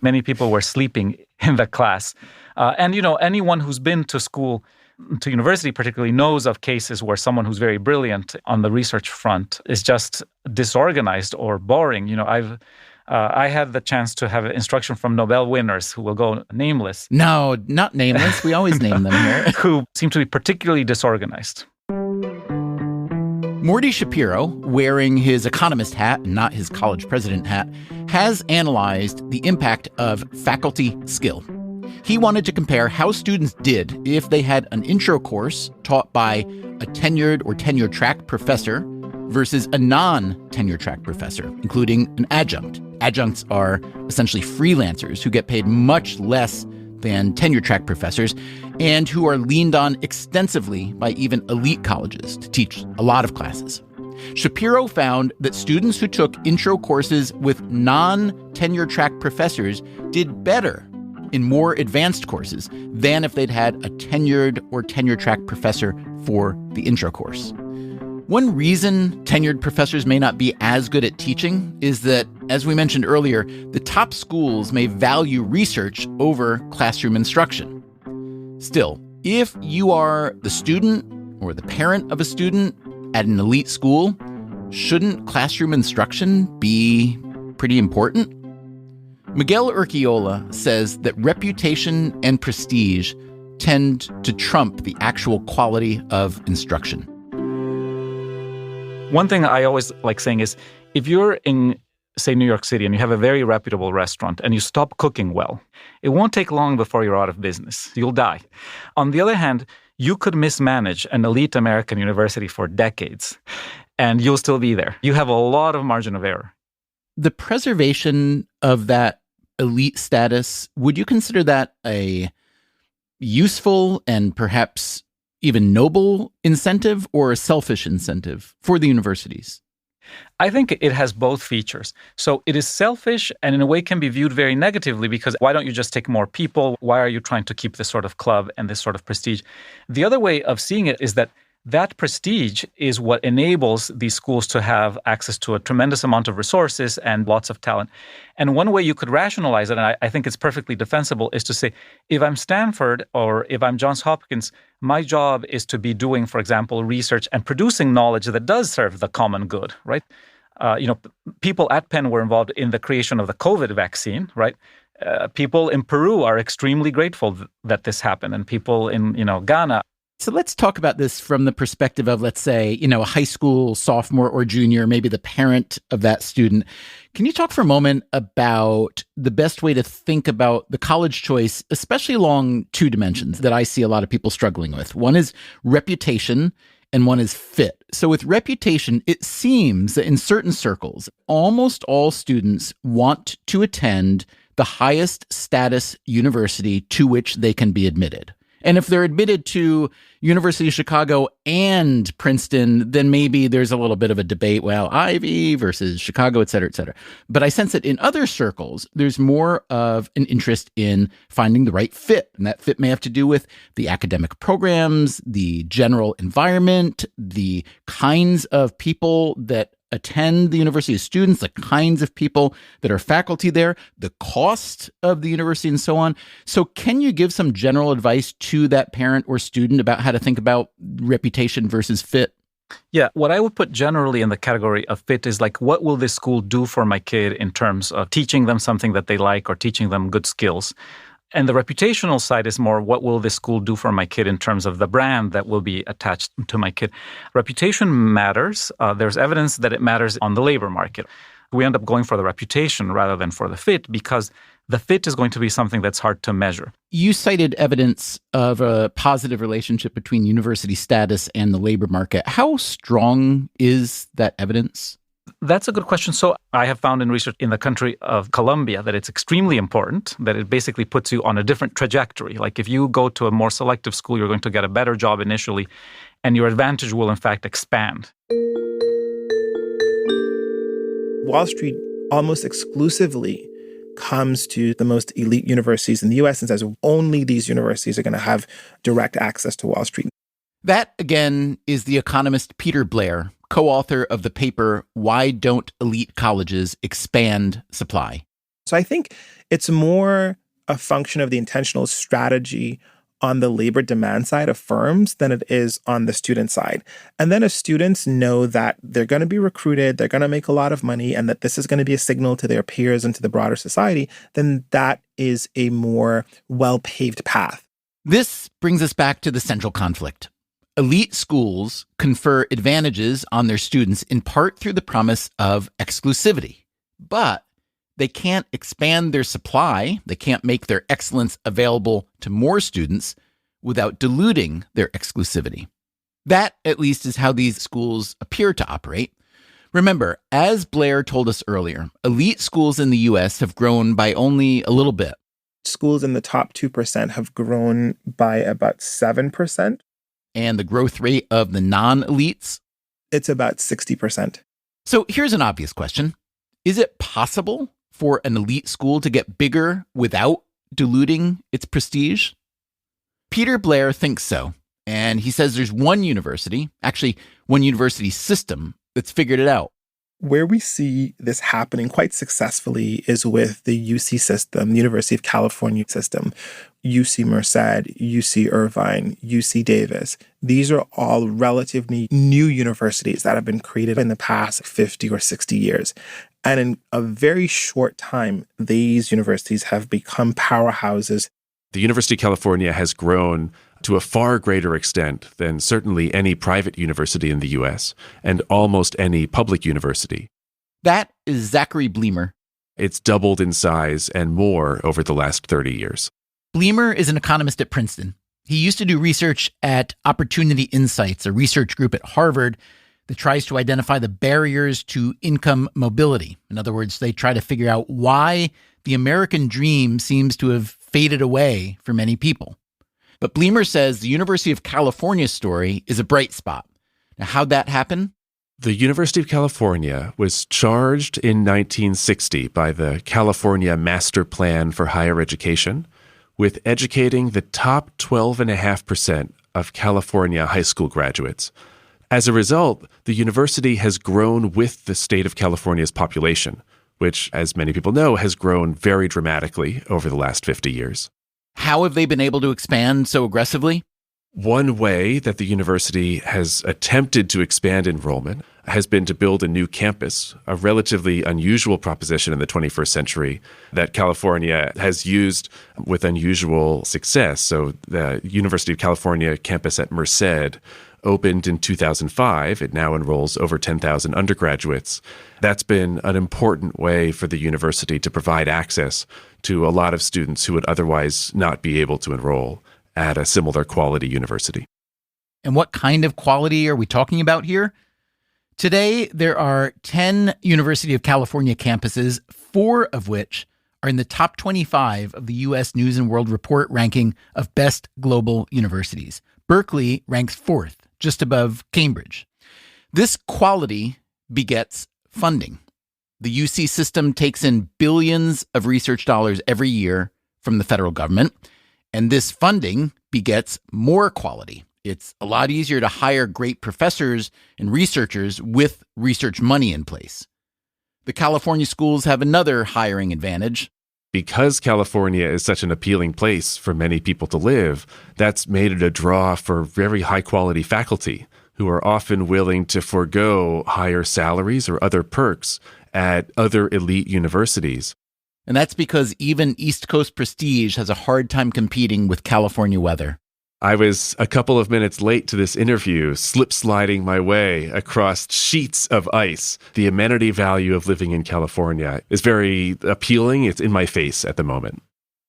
Many people were sleeping in the class. And, anyone who's been to school, to university particularly, knows of cases where someone who's very brilliant on the research front is just disorganized or boring. I had the chance to have instruction from Nobel winners who will go nameless. No, not nameless. We always name them here. Who seem to be particularly disorganized. Morty Shapiro, wearing his economist hat, not his college president hat, has analyzed the impact of faculty skill. He wanted to compare how students did if they had an intro course taught by a tenured or tenure-track professor versus a non-tenure-track professor, including an adjunct. Adjuncts are essentially freelancers who get paid much less than tenure-track professors and who are leaned on extensively by even elite colleges to teach a lot of classes. Shapiro found that students who took intro courses with non-tenure-track professors did better in more advanced courses than if they'd had a tenured or tenure-track professor for the intro course. One reason tenured professors may not be as good at teaching is that, as we mentioned earlier, the top schools may value research over classroom instruction. Still, if you are the student or the parent of a student at an elite school, shouldn't classroom instruction be pretty important? Miguel Urquiola says that reputation and prestige tend to trump the actual quality of instruction. One thing I always like saying is, if you're in, say, New York City and you have a very reputable restaurant and you stop cooking well, it won't take long before you're out of business. You'll die. On the other hand, you could mismanage an elite American university for decades and you'll still be there. You have a lot of margin of error. The preservation of that elite status, would you consider that a useful and perhaps even noble incentive or a selfish incentive for the universities? I think it has both features. So it is selfish and in a way can be viewed very negatively because why don't you just take more people? Why are you trying to keep this sort of club and this sort of prestige? The other way of seeing it is that prestige is what enables these schools to have access to a tremendous amount of resources and lots of talent. And one way you could rationalize it, and I think it's perfectly defensible, is to say, if I'm Stanford or if I'm Johns Hopkins, my job is to be doing, for example, research and producing knowledge that does serve the common good, right? People at Penn were involved in the creation of the COVID vaccine, right? People in Peru are extremely grateful that this happened, and people in, Ghana. So let's talk about this from the perspective of, let's say, a high school sophomore or junior, maybe the parent of that student. Can you talk for a moment about the best way to think about the college choice, especially along two dimensions that I see a lot of people struggling with? One is reputation and one is fit. So with reputation, it seems that in certain circles, almost all students want to attend the highest status university to which they can be admitted. And if they're admitted to University of Chicago and Princeton, then maybe there's a little bit of a debate, well, Ivy versus Chicago, et cetera, et cetera. But I sense that in other circles, there's more of an interest in finding the right fit. And that fit may have to do with the academic programs, the general environment, the kinds of people that attend the university as students, the kinds of people that are faculty there, the cost of the university, and so on. So can you give some general advice to that parent or student about how to think about reputation versus fit? Yeah, what I would put generally in the category of fit is like, what will this school do for my kid in terms of teaching them something that they like or teaching them good skills? And the reputational side is more, what will this school do for my kid in terms of the brand that will be attached to my kid? Reputation matters. There's evidence that it matters on the labor market. We end up going for the reputation rather than for the fit because the fit is going to be something that's hard to measure. You cited evidence of a positive relationship between university status and the labor market. How strong is that evidence? That's a good question. So I have found in research in the country of Colombia that it's extremely important, that it basically puts you on a different trajectory. Like if you go to a more selective school, you're going to get a better job initially, and your advantage will in fact expand. Wall Street almost exclusively comes to the most elite universities in the US and says only these universities are going to have direct access to Wall Street. That, again, is the economist Peter Blair, co-author of the paper, Why Don't Elite Colleges Expand Supply? So I think it's more a function of the intentional strategy on the labor demand side of firms than it is on the student side. And then if students know that they're going to be recruited, they're going to make a lot of money, and that this is going to be a signal to their peers and to the broader society, then that is a more well-paved path. This brings us back to the central conflict. Elite schools confer advantages on their students in part through the promise of exclusivity. But they can't expand their supply, they can't make their excellence available to more students without diluting their exclusivity. That, at least, is how these schools appear to operate. Remember, as Blair told us earlier, elite schools in the US have grown by only a little bit. Schools in the top 2% have grown by about 7%. And the growth rate of the non-elites? It's about 60%. So here's an obvious question. Is it possible for an elite school to get bigger without diluting its prestige? Peter Blair thinks so. And he says there's one university system that's figured it out. Where we see this happening quite successfully is with the UC system, the University of California system, UC Merced, UC Irvine, UC Davis. These are all relatively new universities that have been created in the past 50 or 60 years. And in a very short time, these universities have become powerhouses. The University of California has grown to a far greater extent than certainly any private university in the U.S. and almost any public university. That is Zachary Bleemer. It's doubled in size and more over the last 30 years. Bleemer is an economist at Princeton. He used to do research at Opportunity Insights, a research group at Harvard that tries to identify the barriers to income mobility. In other words, they try to figure out why the American dream seems to have faded away for many people. But Bleemer says the University of California's story is a bright spot. Now, how'd that happen? The University of California was charged in 1960 by the California Master Plan for Higher Education with educating the top 12.5% of California high school graduates. As a result, the university has grown with the state of California's population, which, as many people know, has grown very dramatically over the last 50 years. How have they been able to expand so aggressively? One way that the university has attempted to expand enrollment has been to build a new campus, a relatively unusual proposition in the 21st century that California has used with unusual success. So the University of California campus at Merced opened in 2005. It now enrolls over 10,000 undergraduates. That's been an important way for the university to provide access to a lot of students who would otherwise not be able to enroll at a similar quality university. And what kind of quality are we talking about here? Today, there are 10 University of California campuses, 4 of which are in the top 25 of the U.S. News and World Report ranking of best global universities. Berkeley ranks 4th, just above Cambridge. This quality begets funding. The UC system takes in billions of research dollars every year from the federal government, and this funding begets more quality. It's a lot easier to hire great professors and researchers with research money in place. The California schools have another hiring advantage. Because California is such an appealing place for many people to live, that's made it a draw for very high-quality faculty who are often willing to forego higher salaries or other perks at other elite universities. And that's because even East Coast prestige has a hard time competing with California weather. I was a couple of minutes late to this interview, slip-sliding my way across sheets of ice. The amenity value of living in California is very appealing. It's in my face at the moment.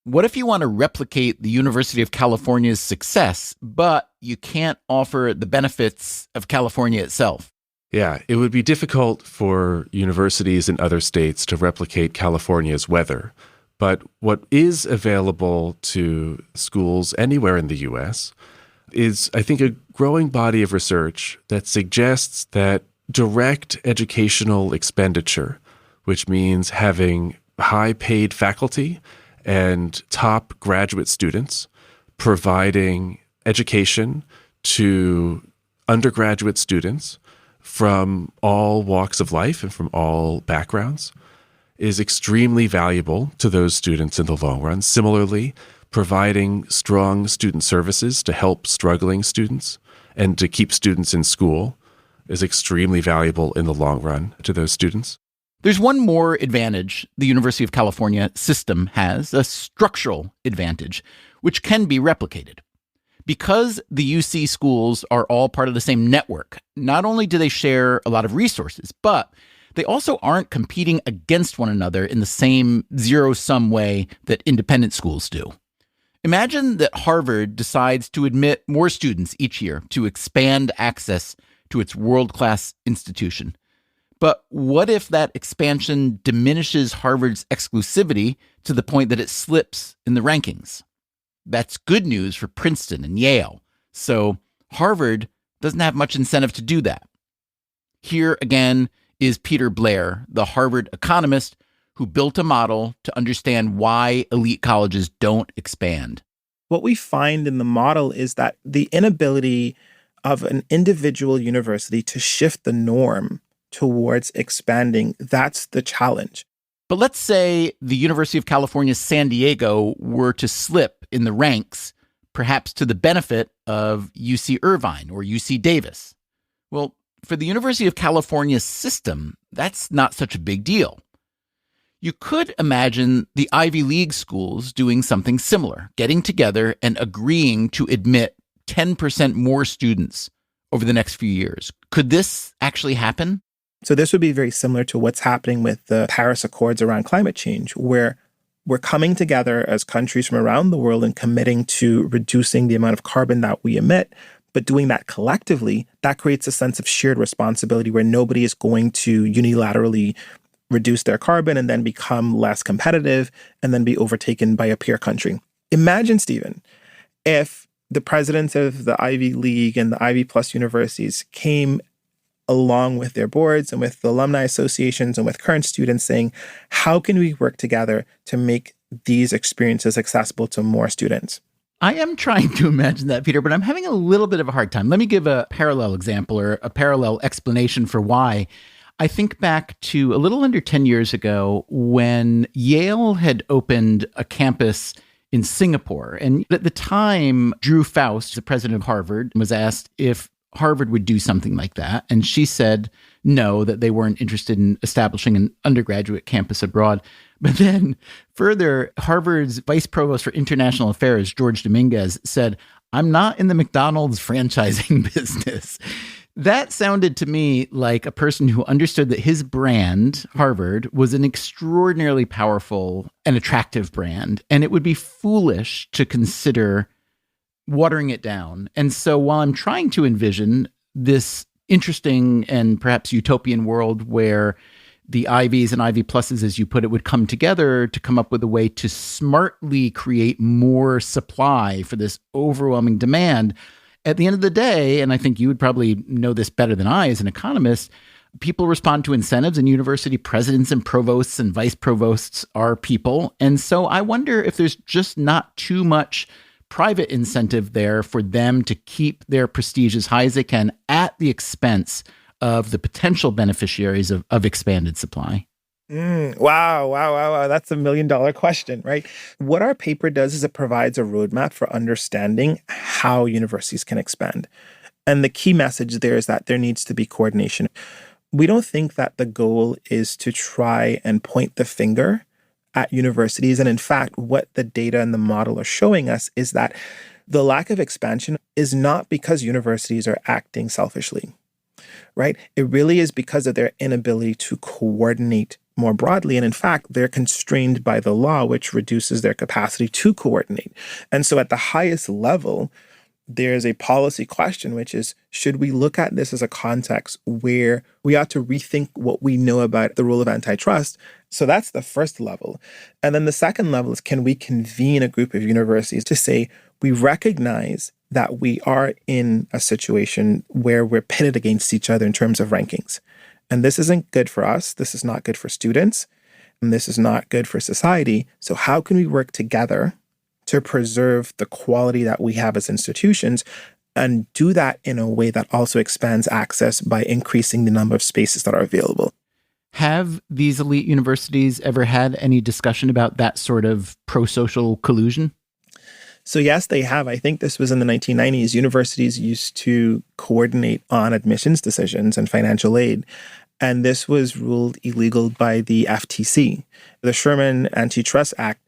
What if you want to replicate the University of California's success, but you can't offer the benefits of California itself? Yeah, it would be difficult for universities in other states to replicate California's weather. But what is available to schools anywhere in the U.S. is, I think, a growing body of research that suggests that direct educational expenditure, which means having high-paid faculty and top graduate students providing education to undergraduate students from all walks of life and from all backgrounds is extremely valuable to those students in the long run. Similarly, providing strong student services to help struggling students and to keep students in school is extremely valuable in the long run to those students. There's one more advantage the University of California system has, a structural advantage, which can be replicated. Because the UC schools are all part of the same network, not only do they share a lot of resources, but they also aren't competing against one another in the same zero-sum way that independent schools do. Imagine that Harvard decides to admit more students each year to expand access to its world-class institution. But what if that expansion diminishes Harvard's exclusivity to the point that it slips in the rankings? That's good news for Princeton and Yale. So Harvard doesn't have much incentive to do that. Here again is Peter Blair, the Harvard economist who built a model to understand why elite colleges don't expand. What we find in the model is that the inability of an individual university to shift the norm towards expanding, that's the challenge. But let's say the University of California, San Diego were to slip in the ranks, perhaps to the benefit of UC Irvine or UC Davis. Well, for the University of California system, that's not such a big deal. You could imagine the Ivy League schools doing something similar, getting together and agreeing to admit 10% more students over the next few years. Could this actually happen? So this would be very similar to what's happening with the Paris Accords around climate change, where we're coming together as countries from around the world and committing to reducing the amount of carbon that we emit. But doing that collectively, that creates a sense of shared responsibility where nobody is going to unilaterally reduce their carbon and then become less competitive and then be overtaken by a peer country. Imagine, Stephen, if the presidents of the Ivy League and the Ivy Plus universities came along with their boards and with the alumni associations and with current students saying, how can we work together to make these experiences accessible to more students? I am trying to imagine that, Peter, but I'm having a little bit of a hard time. Let me give a parallel example or a parallel explanation for why. I think back to a little under 10 years ago when Yale had opened a campus in Singapore. And at the time, Drew Faust, the president of Harvard, was asked if Harvard would do something like that. And she said no, that they weren't interested in establishing an undergraduate campus abroad. But then further, Harvard's vice provost for international affairs, George Dominguez, said, I'm not in the McDonald's franchising business. That sounded to me like a person who understood that his brand, Harvard, was an extraordinarily powerful and attractive brand, and it would be foolish to consider watering it down. And so while I'm trying to envision this interesting and perhaps utopian world where the Ivies and Ivy Pluses, as you put it, would come together to come up with a way to smartly create more supply for this overwhelming demand, at the end of the day, and I think you would probably know this better than I as an economist, people respond to incentives, and university presidents and provosts and vice provosts are people. And so I wonder if there's just not too much private incentive there for them to keep their prestige as high as they can at the expense of the potential beneficiaries of expanded supply. Wow. That's $1 million question, right? What our paper does is it provides a roadmap for understanding how universities can expand. And the key message there is that there needs to be coordination. We don't think that the goal is to try and point the finger at universities. And in fact, what the data and the model are showing us is that the lack of expansion is not because universities are acting selfishly, right? It really is because of their inability to coordinate more broadly. And in fact, they're constrained by the law, which reduces their capacity to coordinate. And so at the highest level, there's a policy question, which is, should we look at this as a context where we ought to rethink what we know about the role of antitrust? So that's the first level. And then the second level is, can we convene a group of universities to say, we recognize that we are in a situation where we're pitted against each other in terms of rankings. And this isn't good for us. This is not good for students. and this is not good for society. So how can we work together to preserve the quality that we have as institutions and do that in a way that also expands access by increasing the number of spaces that are available? Have these elite universities ever had any discussion about that sort of pro-social collusion? So yes, they have. I think this was in the 1990s. Universities used to coordinate on admissions decisions and financial aid. And this was ruled illegal by the FTC. The Sherman Antitrust Act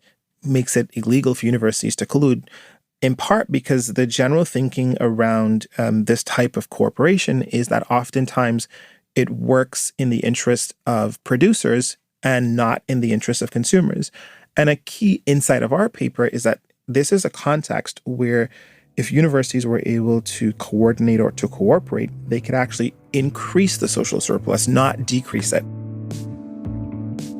makes it illegal for universities to collude, in part because the general thinking around this type of cooperation is that oftentimes it works in the interest of producers and not in the interest of consumers. And a key insight of our paper is that this is a context where if universities were able to coordinate or to cooperate, they could actually increase the social surplus, not decrease it.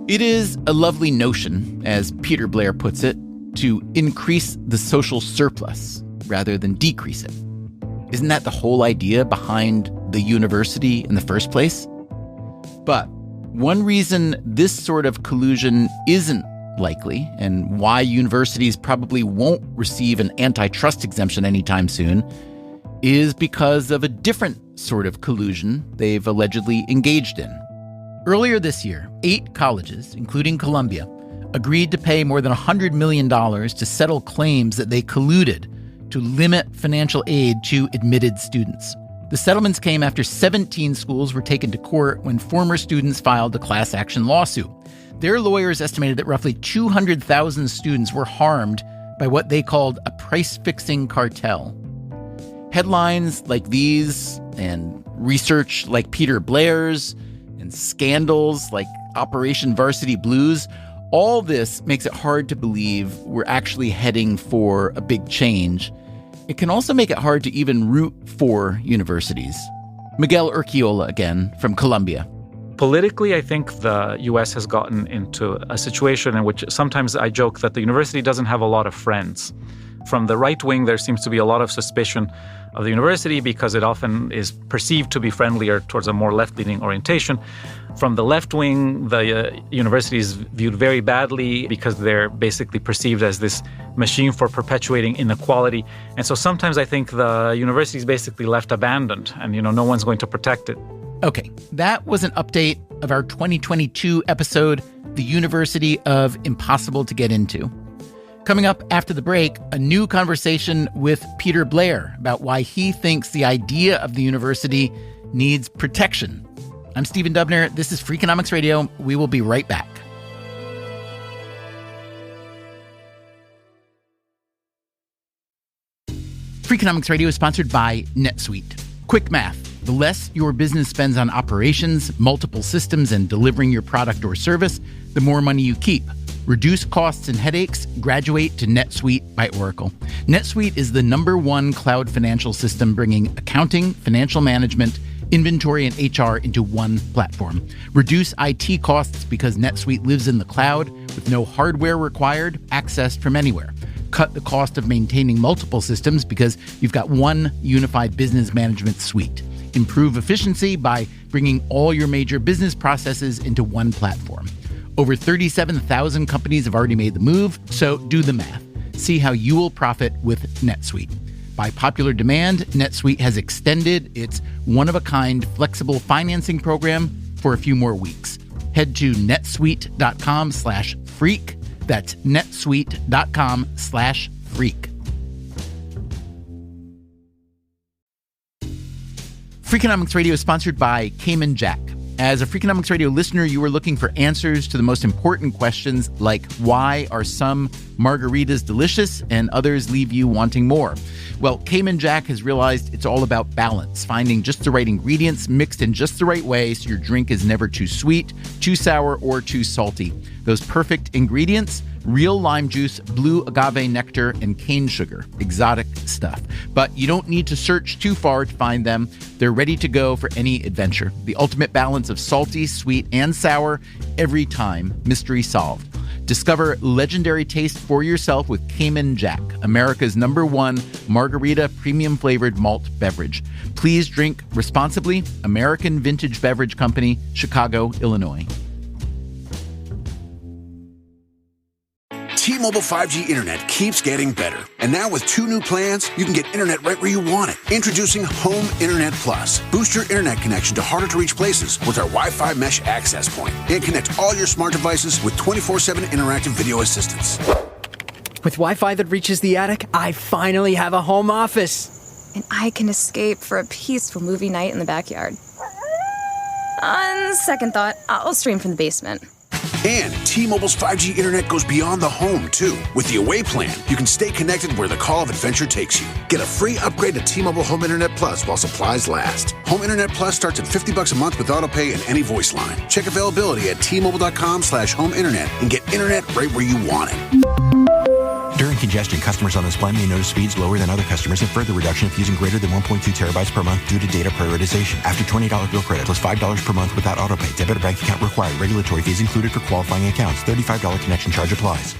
It is a lovely notion, as Peter Blair puts it, to increase the social surplus rather than decrease it. Isn't that the whole idea behind the university in the first place? But one reason this sort of collusion isn't likely, and why universities probably won't receive an antitrust exemption anytime soon, is because of a different sort of collusion they've allegedly engaged in. Earlier this year, 8 colleges, including Columbia, agreed to pay more than $100 million to settle claims that they colluded to limit financial aid to admitted students. The settlements came after 17 schools were taken to court when former students filed a class action lawsuit. Their lawyers estimated that roughly 200,000 students were harmed by what they called a price-fixing cartel. Headlines like these, and research like Peter Blair's, and scandals like Operation Varsity Blues, all this makes it hard to believe we're actually heading for a big change. It can also make it hard to even root for universities. Miguel Urquiola again, from Columbia. Politically, I think the U.S. has gotten into a situation in which sometimes I joke that the university doesn't have a lot of friends. From the right wing, there seems to be a lot of suspicion of the university because it often is perceived to be friendlier towards a more left-leaning orientation. From the left wing, the university is viewed very badly because they're basically perceived as this machine for perpetuating inequality. And so sometimes I think the university is basically left abandoned and, no one's going to protect it. Okay, that was an update of our 2022 episode, The University of Impossible to Get Into. Coming up after the break, a new conversation with Peter Blair about why he thinks the idea of the university needs protection. I'm Stephen Dubner. This is Freakonomics Radio. We will be right back. Freakonomics Radio is sponsored by NetSuite. Quick math. The less your business spends on operations, multiple systems, and delivering your product or service, the more money you keep. Reduce costs and headaches. Graduate to NetSuite by Oracle. NetSuite is the #1 cloud financial system bringing accounting, financial management, inventory, and HR into one platform. Reduce IT costs because NetSuite lives in the cloud with no hardware required, accessed from anywhere. Cut the cost of maintaining multiple systems because you've got one unified business management suite. Improve efficiency by bringing all your major business processes into one platform. Over 37,000 companies have already made the move, so do the math. See how you will profit with NetSuite. By popular demand, NetSuite has extended its one-of-a-kind flexible financing program for a few more weeks. Head to netsuite.com/freak. That's netsuite.com/freak. Freakonomics Radio is sponsored by Cayman Jack. As a Freakonomics Radio listener, you are looking for answers to the most important questions like why are some margaritas delicious and others leave you wanting more? Well, Cayman Jack has realized it's all about balance, finding just the right ingredients mixed in just the right way so your drink is never too sweet, too sour, or too salty. Those perfect ingredients: real lime juice, blue agave nectar, and cane sugar. Exotic stuff. But you don't need to search too far to find them. They're ready to go for any adventure. The ultimate balance of salty, sweet, and sour every time. Mystery solved. Discover legendary taste for yourself with Cayman Jack, America's #1 margarita premium flavored malt beverage. Please drink responsibly. American Vintage Beverage Company, Chicago, Illinois. T-Mobile 5G internet keeps getting better. And now with 2 new plans, you can get internet right where you want it. Introducing Home Internet Plus. Boost your internet connection to harder-to-reach places with our Wi-Fi mesh access point. And connect all your smart devices with 24/7 interactive video assistance. With Wi-Fi that reaches the attic, I finally have a home office. And I can escape for a peaceful movie night in the backyard. On second thought, I'll stream from the basement. And T-Mobile's 5G internet goes beyond the home, too. With the Away plan, you can stay connected where the call of adventure takes you. Get a free upgrade to T-Mobile Home Internet Plus while supplies last. Home Internet Plus starts at $50 a month with autopay and any voice line. Check availability at T-Mobile.com/home internet and get internet right where you want it. During congestion, customers on this plan may notice speeds lower than other customers and further reduction if using greater than 1.2 terabytes per month due to data prioritization. After $20 bill credit plus $5 per month without autopay. Debit or bank account required. Regulatory fees included for qualifying accounts. $35 connection charge applies.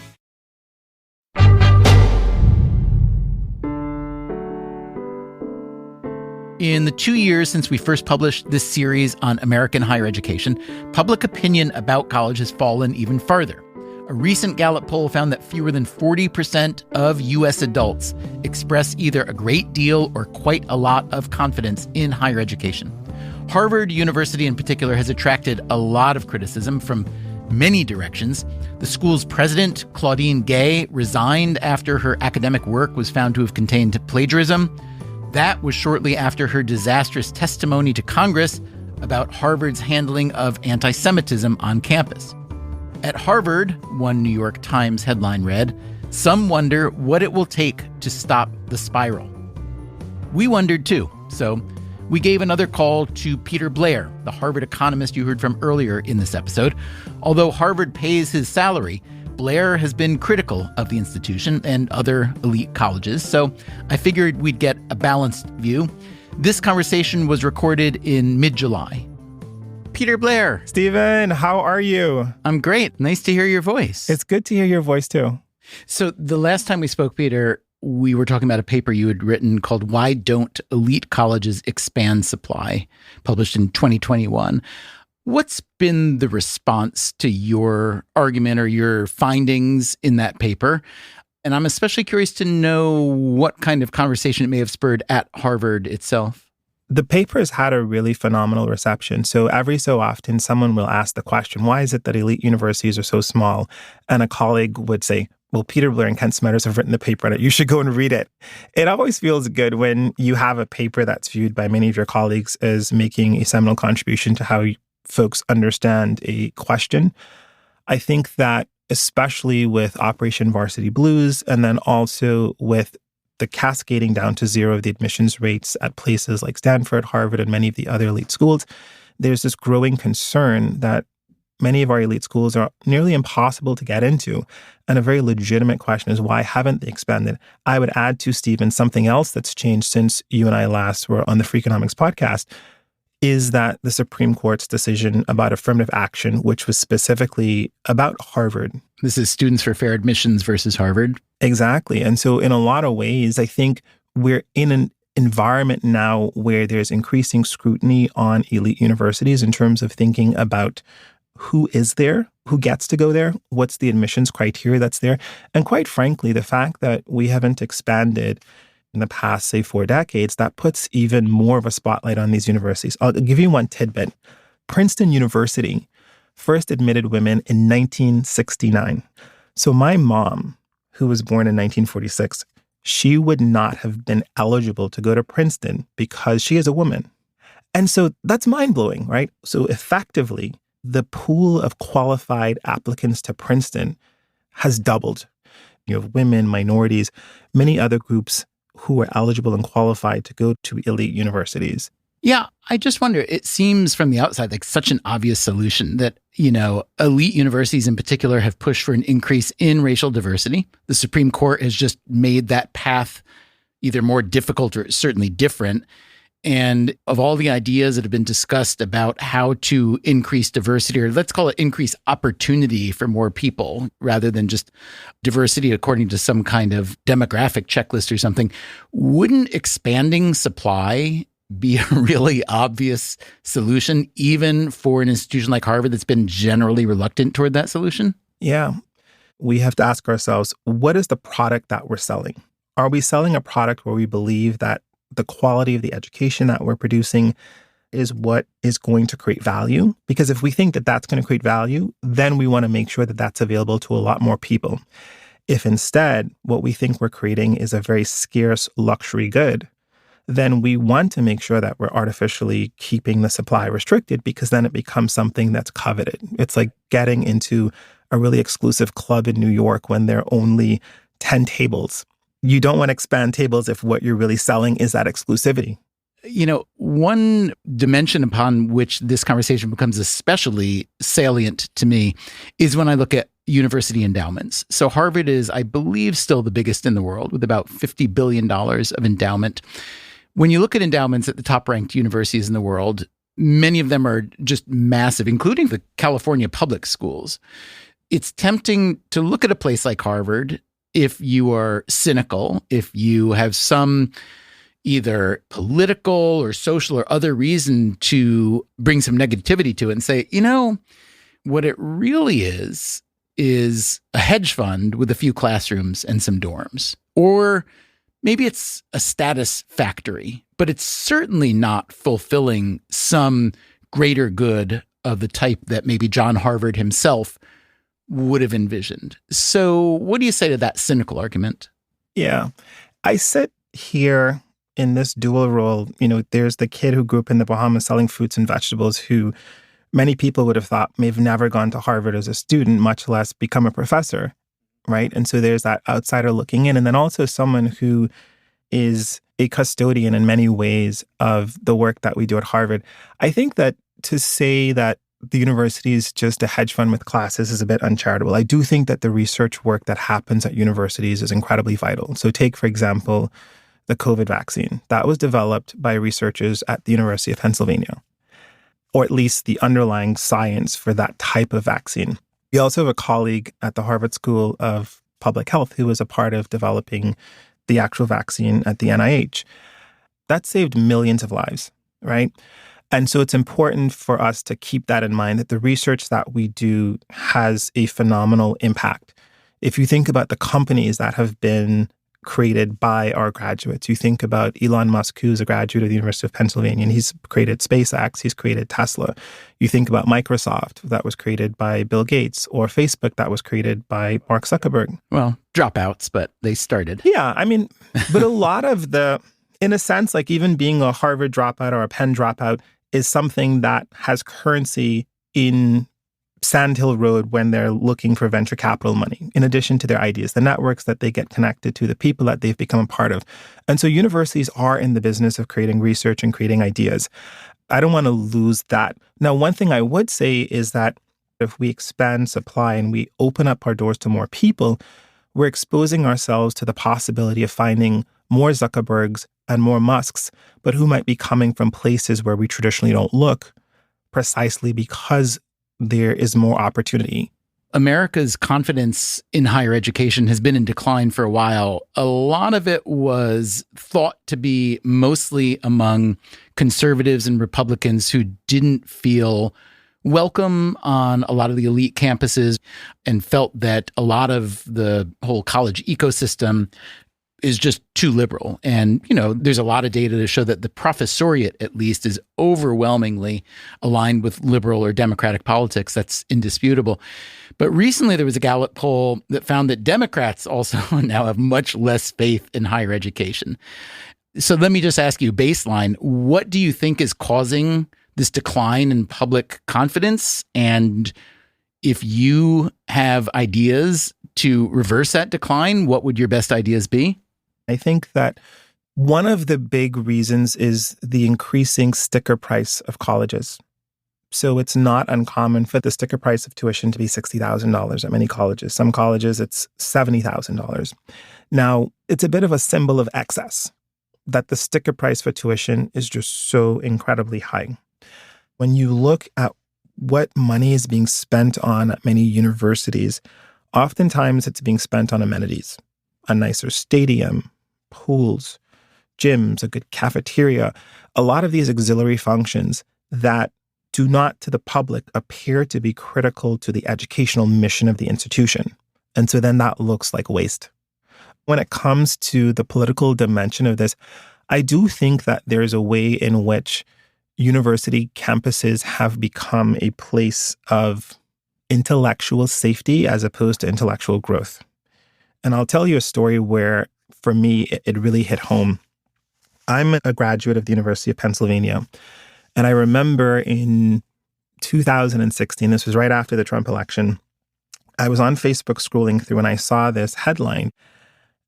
In the 2 years since we first published this series on American higher education, public opinion about college has fallen even farther. A recent Gallup poll found that fewer than 40% of U.S. adults express either a great deal or quite a lot of confidence in higher education. Harvard University in particular has attracted a lot of criticism from many directions. The school's president, Claudine Gay, resigned after her academic work was found to have contained plagiarism. That was shortly after her disastrous testimony to Congress about Harvard's handling of anti-Semitism on campus. At Harvard, one New York Times headline read, "Some wonder what it will take to stop the spiral." We wondered too, so we gave another call to Peter Blair, the Harvard economist you heard from earlier in this episode. Although Harvard pays his salary, Blair has been critical of the institution and other elite colleges, so I figured we'd get a balanced view. This conversation was recorded in mid-July. Peter Blair. Stephen, how are you? I'm great. Nice to hear your voice. It's good to hear your voice, too. So the last time we spoke, Peter, we were talking about a paper you had written called "Why Don't Elite Colleges Expand Supply?" published in 2021. What's been the response to your argument or your findings in that paper? And I'm especially curious to know what kind of conversation it may have spurred at Harvard itself. The paper has had a really phenomenal reception. So every so often, someone will ask the question, why is it that elite universities are so small? And a colleague would say, well, Peter Blair and Kent Smetters have written the paper on it. You should go and read it. It always feels good when you have a paper that's viewed by many of your colleagues as making a seminal contribution to how folks understand a question. I think that especially with Operation Varsity Blues and then also with the cascading down to zero of the admissions rates at places like Stanford, Harvard, and many of the other elite schools, there's this growing concern that many of our elite schools are nearly impossible to get into. And a very legitimate question is, why haven't they expanded? I would add to, Stephen, something else that's changed since you and I last were on the Freakonomics podcast, is that the Supreme Court's decision about affirmative action, which was specifically about Harvard. This is Students for Fair Admissions versus Harvard. Exactly. And so in a lot of ways, I think we're in an environment now where there's increasing scrutiny on elite universities in terms of thinking about who is there, who gets to go there, what's the admissions criteria that's there. And quite frankly, the fact that we haven't expanded in the past, say, 4 decades, that puts even more of a spotlight on these universities. I'll give you one tidbit. Princeton University first admitted women in 1969. So my mom, who was born in 1946, she would not have been eligible to go to Princeton because she is a woman. And so that's mind-blowing, right? So effectively, the pool of qualified applicants to Princeton has doubled. You have women, minorities, many other groups who are eligible and qualified to go to elite universities. Yeah, I just wonder, it seems from the outside like such an obvious solution that, elite universities in particular have pushed for an increase in racial diversity. The Supreme Court has just made that path either more difficult or certainly different. And of all the ideas that have been discussed about how to increase diversity, or let's call it increase opportunity for more people rather than just diversity according to some kind of demographic checklist or something, wouldn't expanding supply be a really obvious solution, even for an institution like Harvard that's been generally reluctant toward that solution? Yeah. we have to ask ourselves, what is the product that we're selling? Are we selling a product where we believe that the quality of the education that we're producing is what is going to create value? Because if we think that that's going to create value, then we want to make sure that that's available to a lot more people. If instead what we think we're creating is a very scarce luxury good, then we want to make sure that we're artificially keeping the supply restricted, because then it becomes something that's coveted. It's like getting into a really exclusive club in New York when there are only 10 tables. You don't want to expand tables if what you're really selling is that exclusivity. You know, one dimension upon which this conversation becomes especially salient to me is when I look at university endowments. So Harvard is, I believe, still the biggest in the world with about $50 billion of endowment. When you look at endowments at the top-ranked universities in the world, many of them are just massive, including the California public schools. It's tempting to look at a place like Harvard if you are cynical, if you have some either political or social or other reason to bring some negativity to it and say, you know, what it really is a hedge fund with a few classrooms and some dorms. Or maybe it's a status factory, but it's certainly not fulfilling some greater good of the type that maybe John Harvard himself would have envisioned. So what do you say to that cynical argument? Yeah, I sit here in this dual role. You know, there's the kid who grew up in the Bahamas selling fruits and vegetables who many people would have thought may have never gone to Harvard as a student, much less become a professor, right? And so there's that outsider looking in. And then also someone who is a custodian in many ways of the work that we do at Harvard. I think that to say that the university is just a hedge fund with classes is a bit uncharitable. I do think that the research work that happens at universities is incredibly vital. So take, for example, the COVID vaccine. That was developed by researchers at the University of Pennsylvania, or at least the underlying science for that type of vaccine. We also have a colleague at the Harvard School of Public Health who was a part of developing the actual vaccine at the NIH. That saved millions of lives, right? And so it's important for us to keep that in mind, that the research that we do has a phenomenal impact. If you think about the companies that have been created by our graduates, you think about Elon Musk, who's a graduate of the University of Pennsylvania, and he's created SpaceX, he's created Tesla. You think about Microsoft, that was created by Bill Gates, or Facebook, that was created by Mark Zuckerberg. Well, dropouts, but they started. Yeah, I mean, but a lot of in a sense, like even being a Harvard dropout or a Penn dropout is something that has currency in Sand Hill Road when they're looking for venture capital money, in addition to their ideas, the networks that they get connected to, the people that they've become a part of. And so universities are in the business of creating research and creating ideas. I don't want to lose that. Now, one thing I would say is that if we expand supply and we open up our doors to more people, we're exposing ourselves to the possibility of finding more Zuckerbergs and more Musks, but who might be coming from places where we traditionally don't look, precisely because there is more opportunity. America's confidence in higher education has been in decline for a while. A lot of it was thought to be mostly among conservatives and Republicans who didn't feel welcome on a lot of the elite campuses and felt that a lot of the whole college ecosystem is just too liberal. And, you know, there's a lot of data to show that the professoriate, at least, is overwhelmingly aligned with liberal or democratic politics. That's indisputable. But recently there was a Gallup poll that found that Democrats also now have much less faith in higher education. So let me just ask you, baseline, what do you think is causing this decline in public confidence? And if you have ideas to reverse that decline, what would your best ideas be? I think that one of the big reasons is the increasing sticker price of colleges. So it's not uncommon for the sticker price of tuition to be $60,000 at many colleges. Some colleges, it's $70,000. Now, it's a bit of a symbol of excess, that the sticker price for tuition is just so incredibly high. When you look at what money is being spent on at many universities, oftentimes it's being spent on amenities, a nicer stadium, pools, gyms, a good cafeteria, a lot of these auxiliary functions that do not to the public appear to be critical to the educational mission of the institution. And so then that looks like waste. When it comes to the political dimension of this, I do think that there's a way in which university campuses have become a place of intellectual safety as opposed to intellectual growth. And I'll tell you a story where, for me, it really hit home. I'm a graduate of the University of Pennsylvania, and I remember in 2016, this was right after the Trump election, I was on Facebook scrolling through and I saw this headline.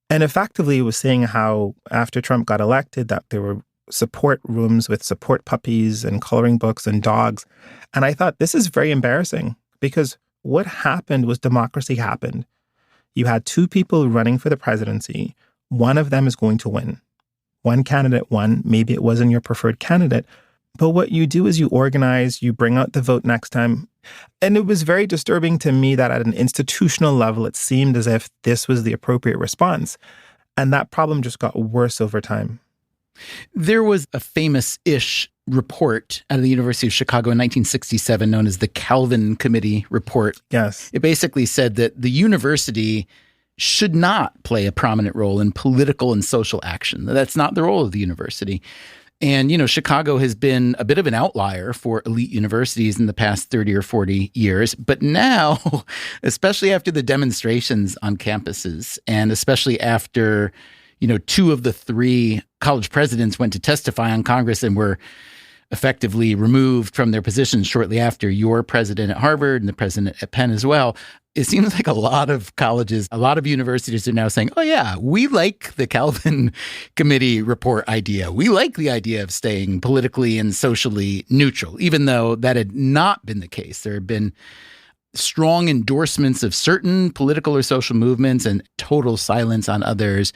And effectively, it was saying how after Trump got elected, that there were support rooms with support puppies and coloring books and dogs. And I thought, this is very embarrassing, because what happened was democracy happened. You had two people running for the presidency. One of them is going to win. One candidate won. Maybe it wasn't your preferred candidate. But what you do is you organize, you bring out the vote next time. And it was very disturbing to me that at an institutional level, it seemed as if this was the appropriate response. And that problem just got worse over time. There was a famous-ish report out of the University of Chicago in 1967 known as the Calvin Committee Report. Yes. It basically said that the university should not play a prominent role in political and social action. That's not the role of the university. And, you know, Chicago has been a bit of an outlier for elite universities in the past 30 or 40 years. But now, especially after the demonstrations on campuses, and especially after, you know, 2 of the 3 college presidents went to testify on Congress and were effectively removed from their positions shortly after, your president at Harvard and the president at Penn as well, it seems like a lot of colleges, a lot of universities are now saying, oh yeah, we like the Calvin Committee report idea. We like the idea of staying politically and socially neutral, even though that had not been the case. There have been strong endorsements of certain political or social movements and total silence on others.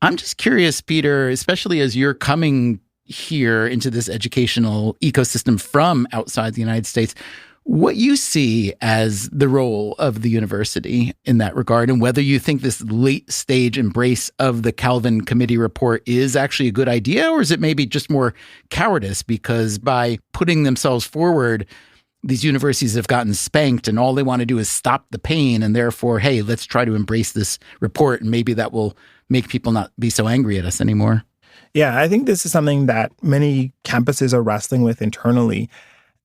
I'm just curious, Peter, especially as you're coming here into this educational ecosystem from outside the United States, what you see as the role of the university in that regard, and whether you think this late stage embrace of the Calvin Committee report is actually a good idea, or is it maybe just more cowardice because by putting themselves forward, these universities have gotten spanked and all they want to do is stop the pain, and therefore, hey, let's try to embrace this report and maybe that will make people not be so angry at us anymore. Yeah, I think this is something that many campuses are wrestling with internally.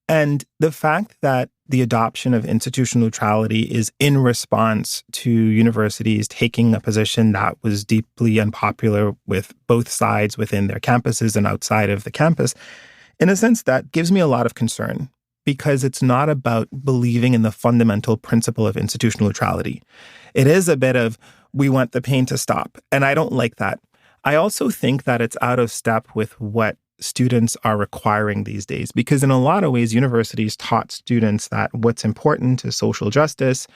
And the fact that the adoption of institutional neutrality is in response to universities taking a position that was deeply unpopular with both sides within their campuses and outside of the campus, in a sense, that gives me a lot of concern, because it's not about believing in the fundamental principle of institutional neutrality. It is a bit of, we want the pain to stop. And I don't like that. I also think that it's out of step with what students are requiring these days, because in a lot of ways, universities taught students that what's important is social justice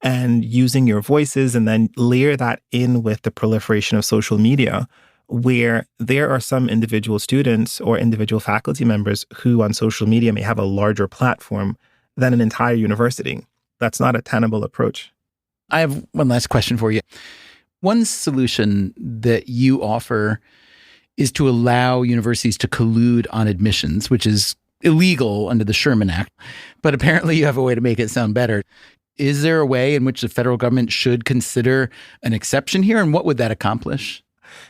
and using your voices, and then layer that in with the proliferation of social media, where there are some individual students or individual faculty members who on social media may have a larger platform than an entire university. That's not a tenable approach. I have one last question for you. One solution that you offer is to allow universities to collude on admissions, which is illegal under the Sherman Act. But apparently you have a way to make it sound better. Is there a way in which the federal government should consider an exception here? And what would that accomplish?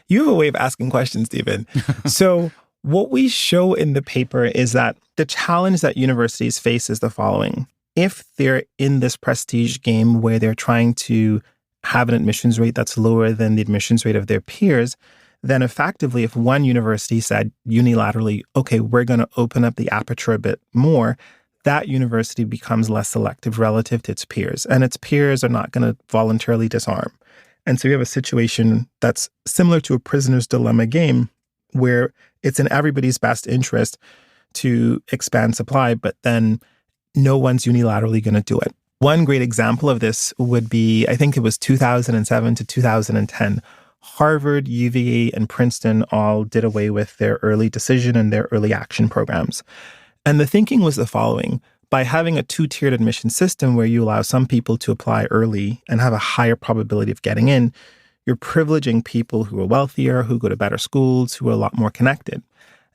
You have a way of asking questions, Stephen. So what we show in the paper is that the challenge that universities face is the following. If they're in this prestige game where they're trying to have an admissions rate that's lower than the admissions rate of their peers, then effectively, if one university said unilaterally, okay, we're going to open up the aperture a bit more, that university becomes less selective relative to its peers. And its peers are not going to voluntarily disarm. And so you have a situation that's similar to a prisoner's dilemma game, where it's in everybody's best interest to expand supply, but then no one's unilaterally going to do it. One great example of this would be, I think it was 2007 to 2010. Harvard, UVA, and Princeton all did away with their early decision and their early action programs. And the thinking was the following. By having a 2-tiered admission system where you allow some people to apply early and have a higher probability of getting in, you're privileging people who are wealthier, who go to better schools, who are a lot more connected.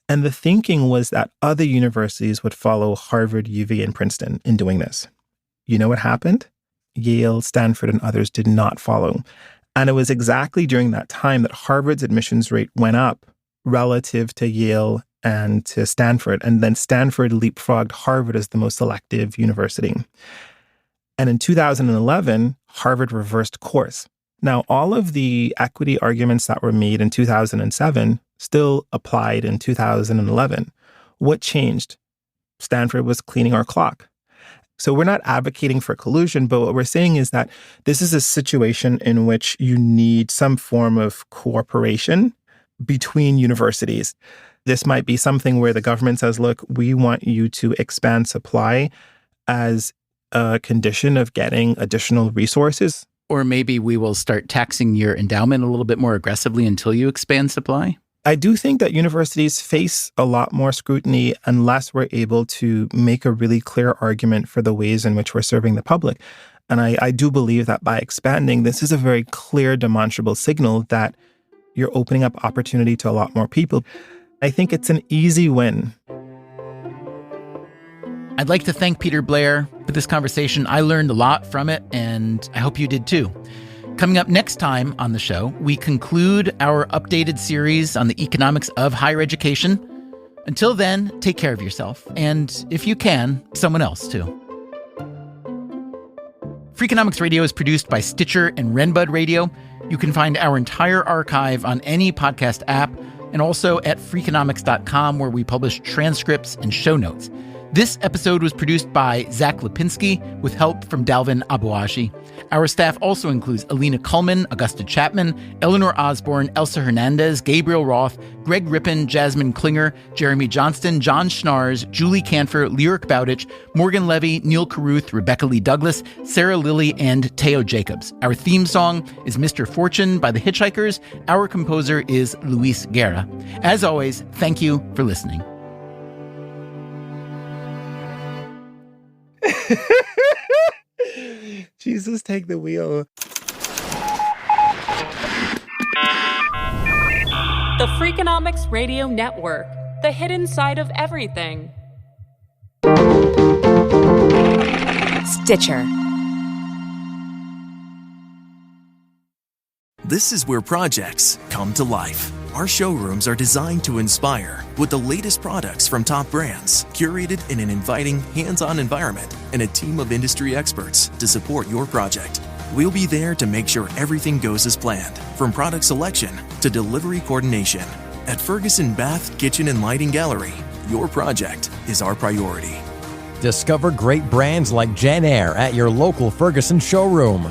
And the thinking was that other universities would follow Harvard, UVA, and Princeton in doing this. You know what happened? Yale, Stanford, and others did not follow. And it was exactly during that time that Harvard's admissions rate went up relative to Yale and to Stanford. And then Stanford leapfrogged Harvard as the most selective university. And in 2011, Harvard reversed course. Now, all of the equity arguments that were made in 2007 still applied in 2011. What changed? Stanford was cleaning our clock. So we're not advocating for collusion, but what we're saying is that this is a situation in which you need some form of cooperation between universities. This might be something where the government says, look, we want you to expand supply as a condition of getting additional resources. Or maybe we will start taxing your endowment a little bit more aggressively until you expand supply. I do think that universities face a lot more scrutiny unless we're able to make a really clear argument for the ways in which we're serving the public. And I do believe that by expanding, this is a very clear, demonstrable signal that you're opening up opportunity to a lot more people. I think it's an easy win. I'd like to thank Peter Blair for this conversation. I learned a lot from it, and I hope you did too. Coming up next time on the show, we conclude our updated series on the economics of higher education. Until then, take care of yourself, and if you can, someone else too. Freakonomics Radio is produced by Stitcher and Renbud Radio. You can find our entire archive on any podcast app and also at Freakonomics.com, where we publish transcripts and show notes. This episode was produced by Zach Lipinski with help from Dalvin Abuashi. Our staff also includes Alina Kuhlman, Augusta Chapman, Eleanor Osborne, Elsa Hernandez, Gabriel Roth, Greg Rippin, Jasmine Klinger, Jeremy Johnston, John Schnars, Julie Canfer, Lyric Bowditch, Morgan Levy, Neil Carruth, Rebecca Lee Douglas, Sarah Lilly, and Teo Jacobs. Our theme song is Mr. Fortune by the Hitchhikers. Our composer is Luis Guerra. As always, thank you for listening. Jesus, take the wheel. The Freakonomics Radio Network, the hidden side of everything. Stitcher. This is where projects come to life. Our showrooms are designed to inspire with the latest products from top brands, curated in an inviting, hands-on environment, and a team of industry experts to support your project. We'll be there to make sure everything goes as planned, from product selection to delivery coordination. At Ferguson Bath, Kitchen, and Lighting Gallery, your project is our priority. Discover great brands like Jen Air at your local Ferguson showroom.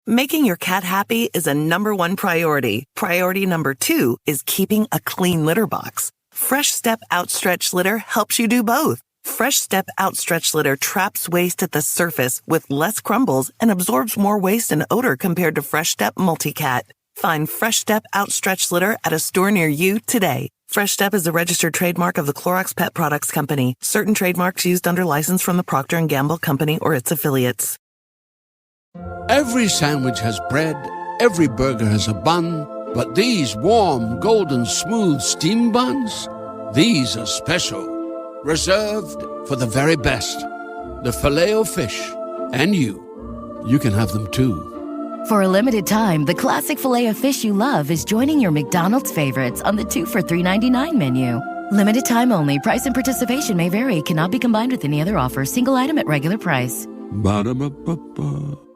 Making your cat happy is a #1 priority. Priority #2 is keeping a clean litter box. Fresh Step Outstretch Litter helps you do both. Fresh Step Outstretch Litter traps waste at the surface with less crumbles and absorbs more waste and odor compared to Fresh Step Multicat. Find Fresh Step Outstretch Litter at a store near you today. Fresh Step is a registered trademark of the Clorox Pet Products Company. Certain trademarks used under license from the Procter & Gamble Company or its affiliates. Every sandwich has bread, every burger has a bun, but these warm, golden, smooth steam buns, these are special, reserved for the very best. The Filet-O-Fish, and you can have them too. For a limited time, the classic Filet-O-Fish you love is joining your McDonald's favorites on the 2 for $3.99 menu. Limited time only. Price and participation may vary. Cannot be combined with any other offer. Single item at regular price. Ba-da-ba-ba-ba.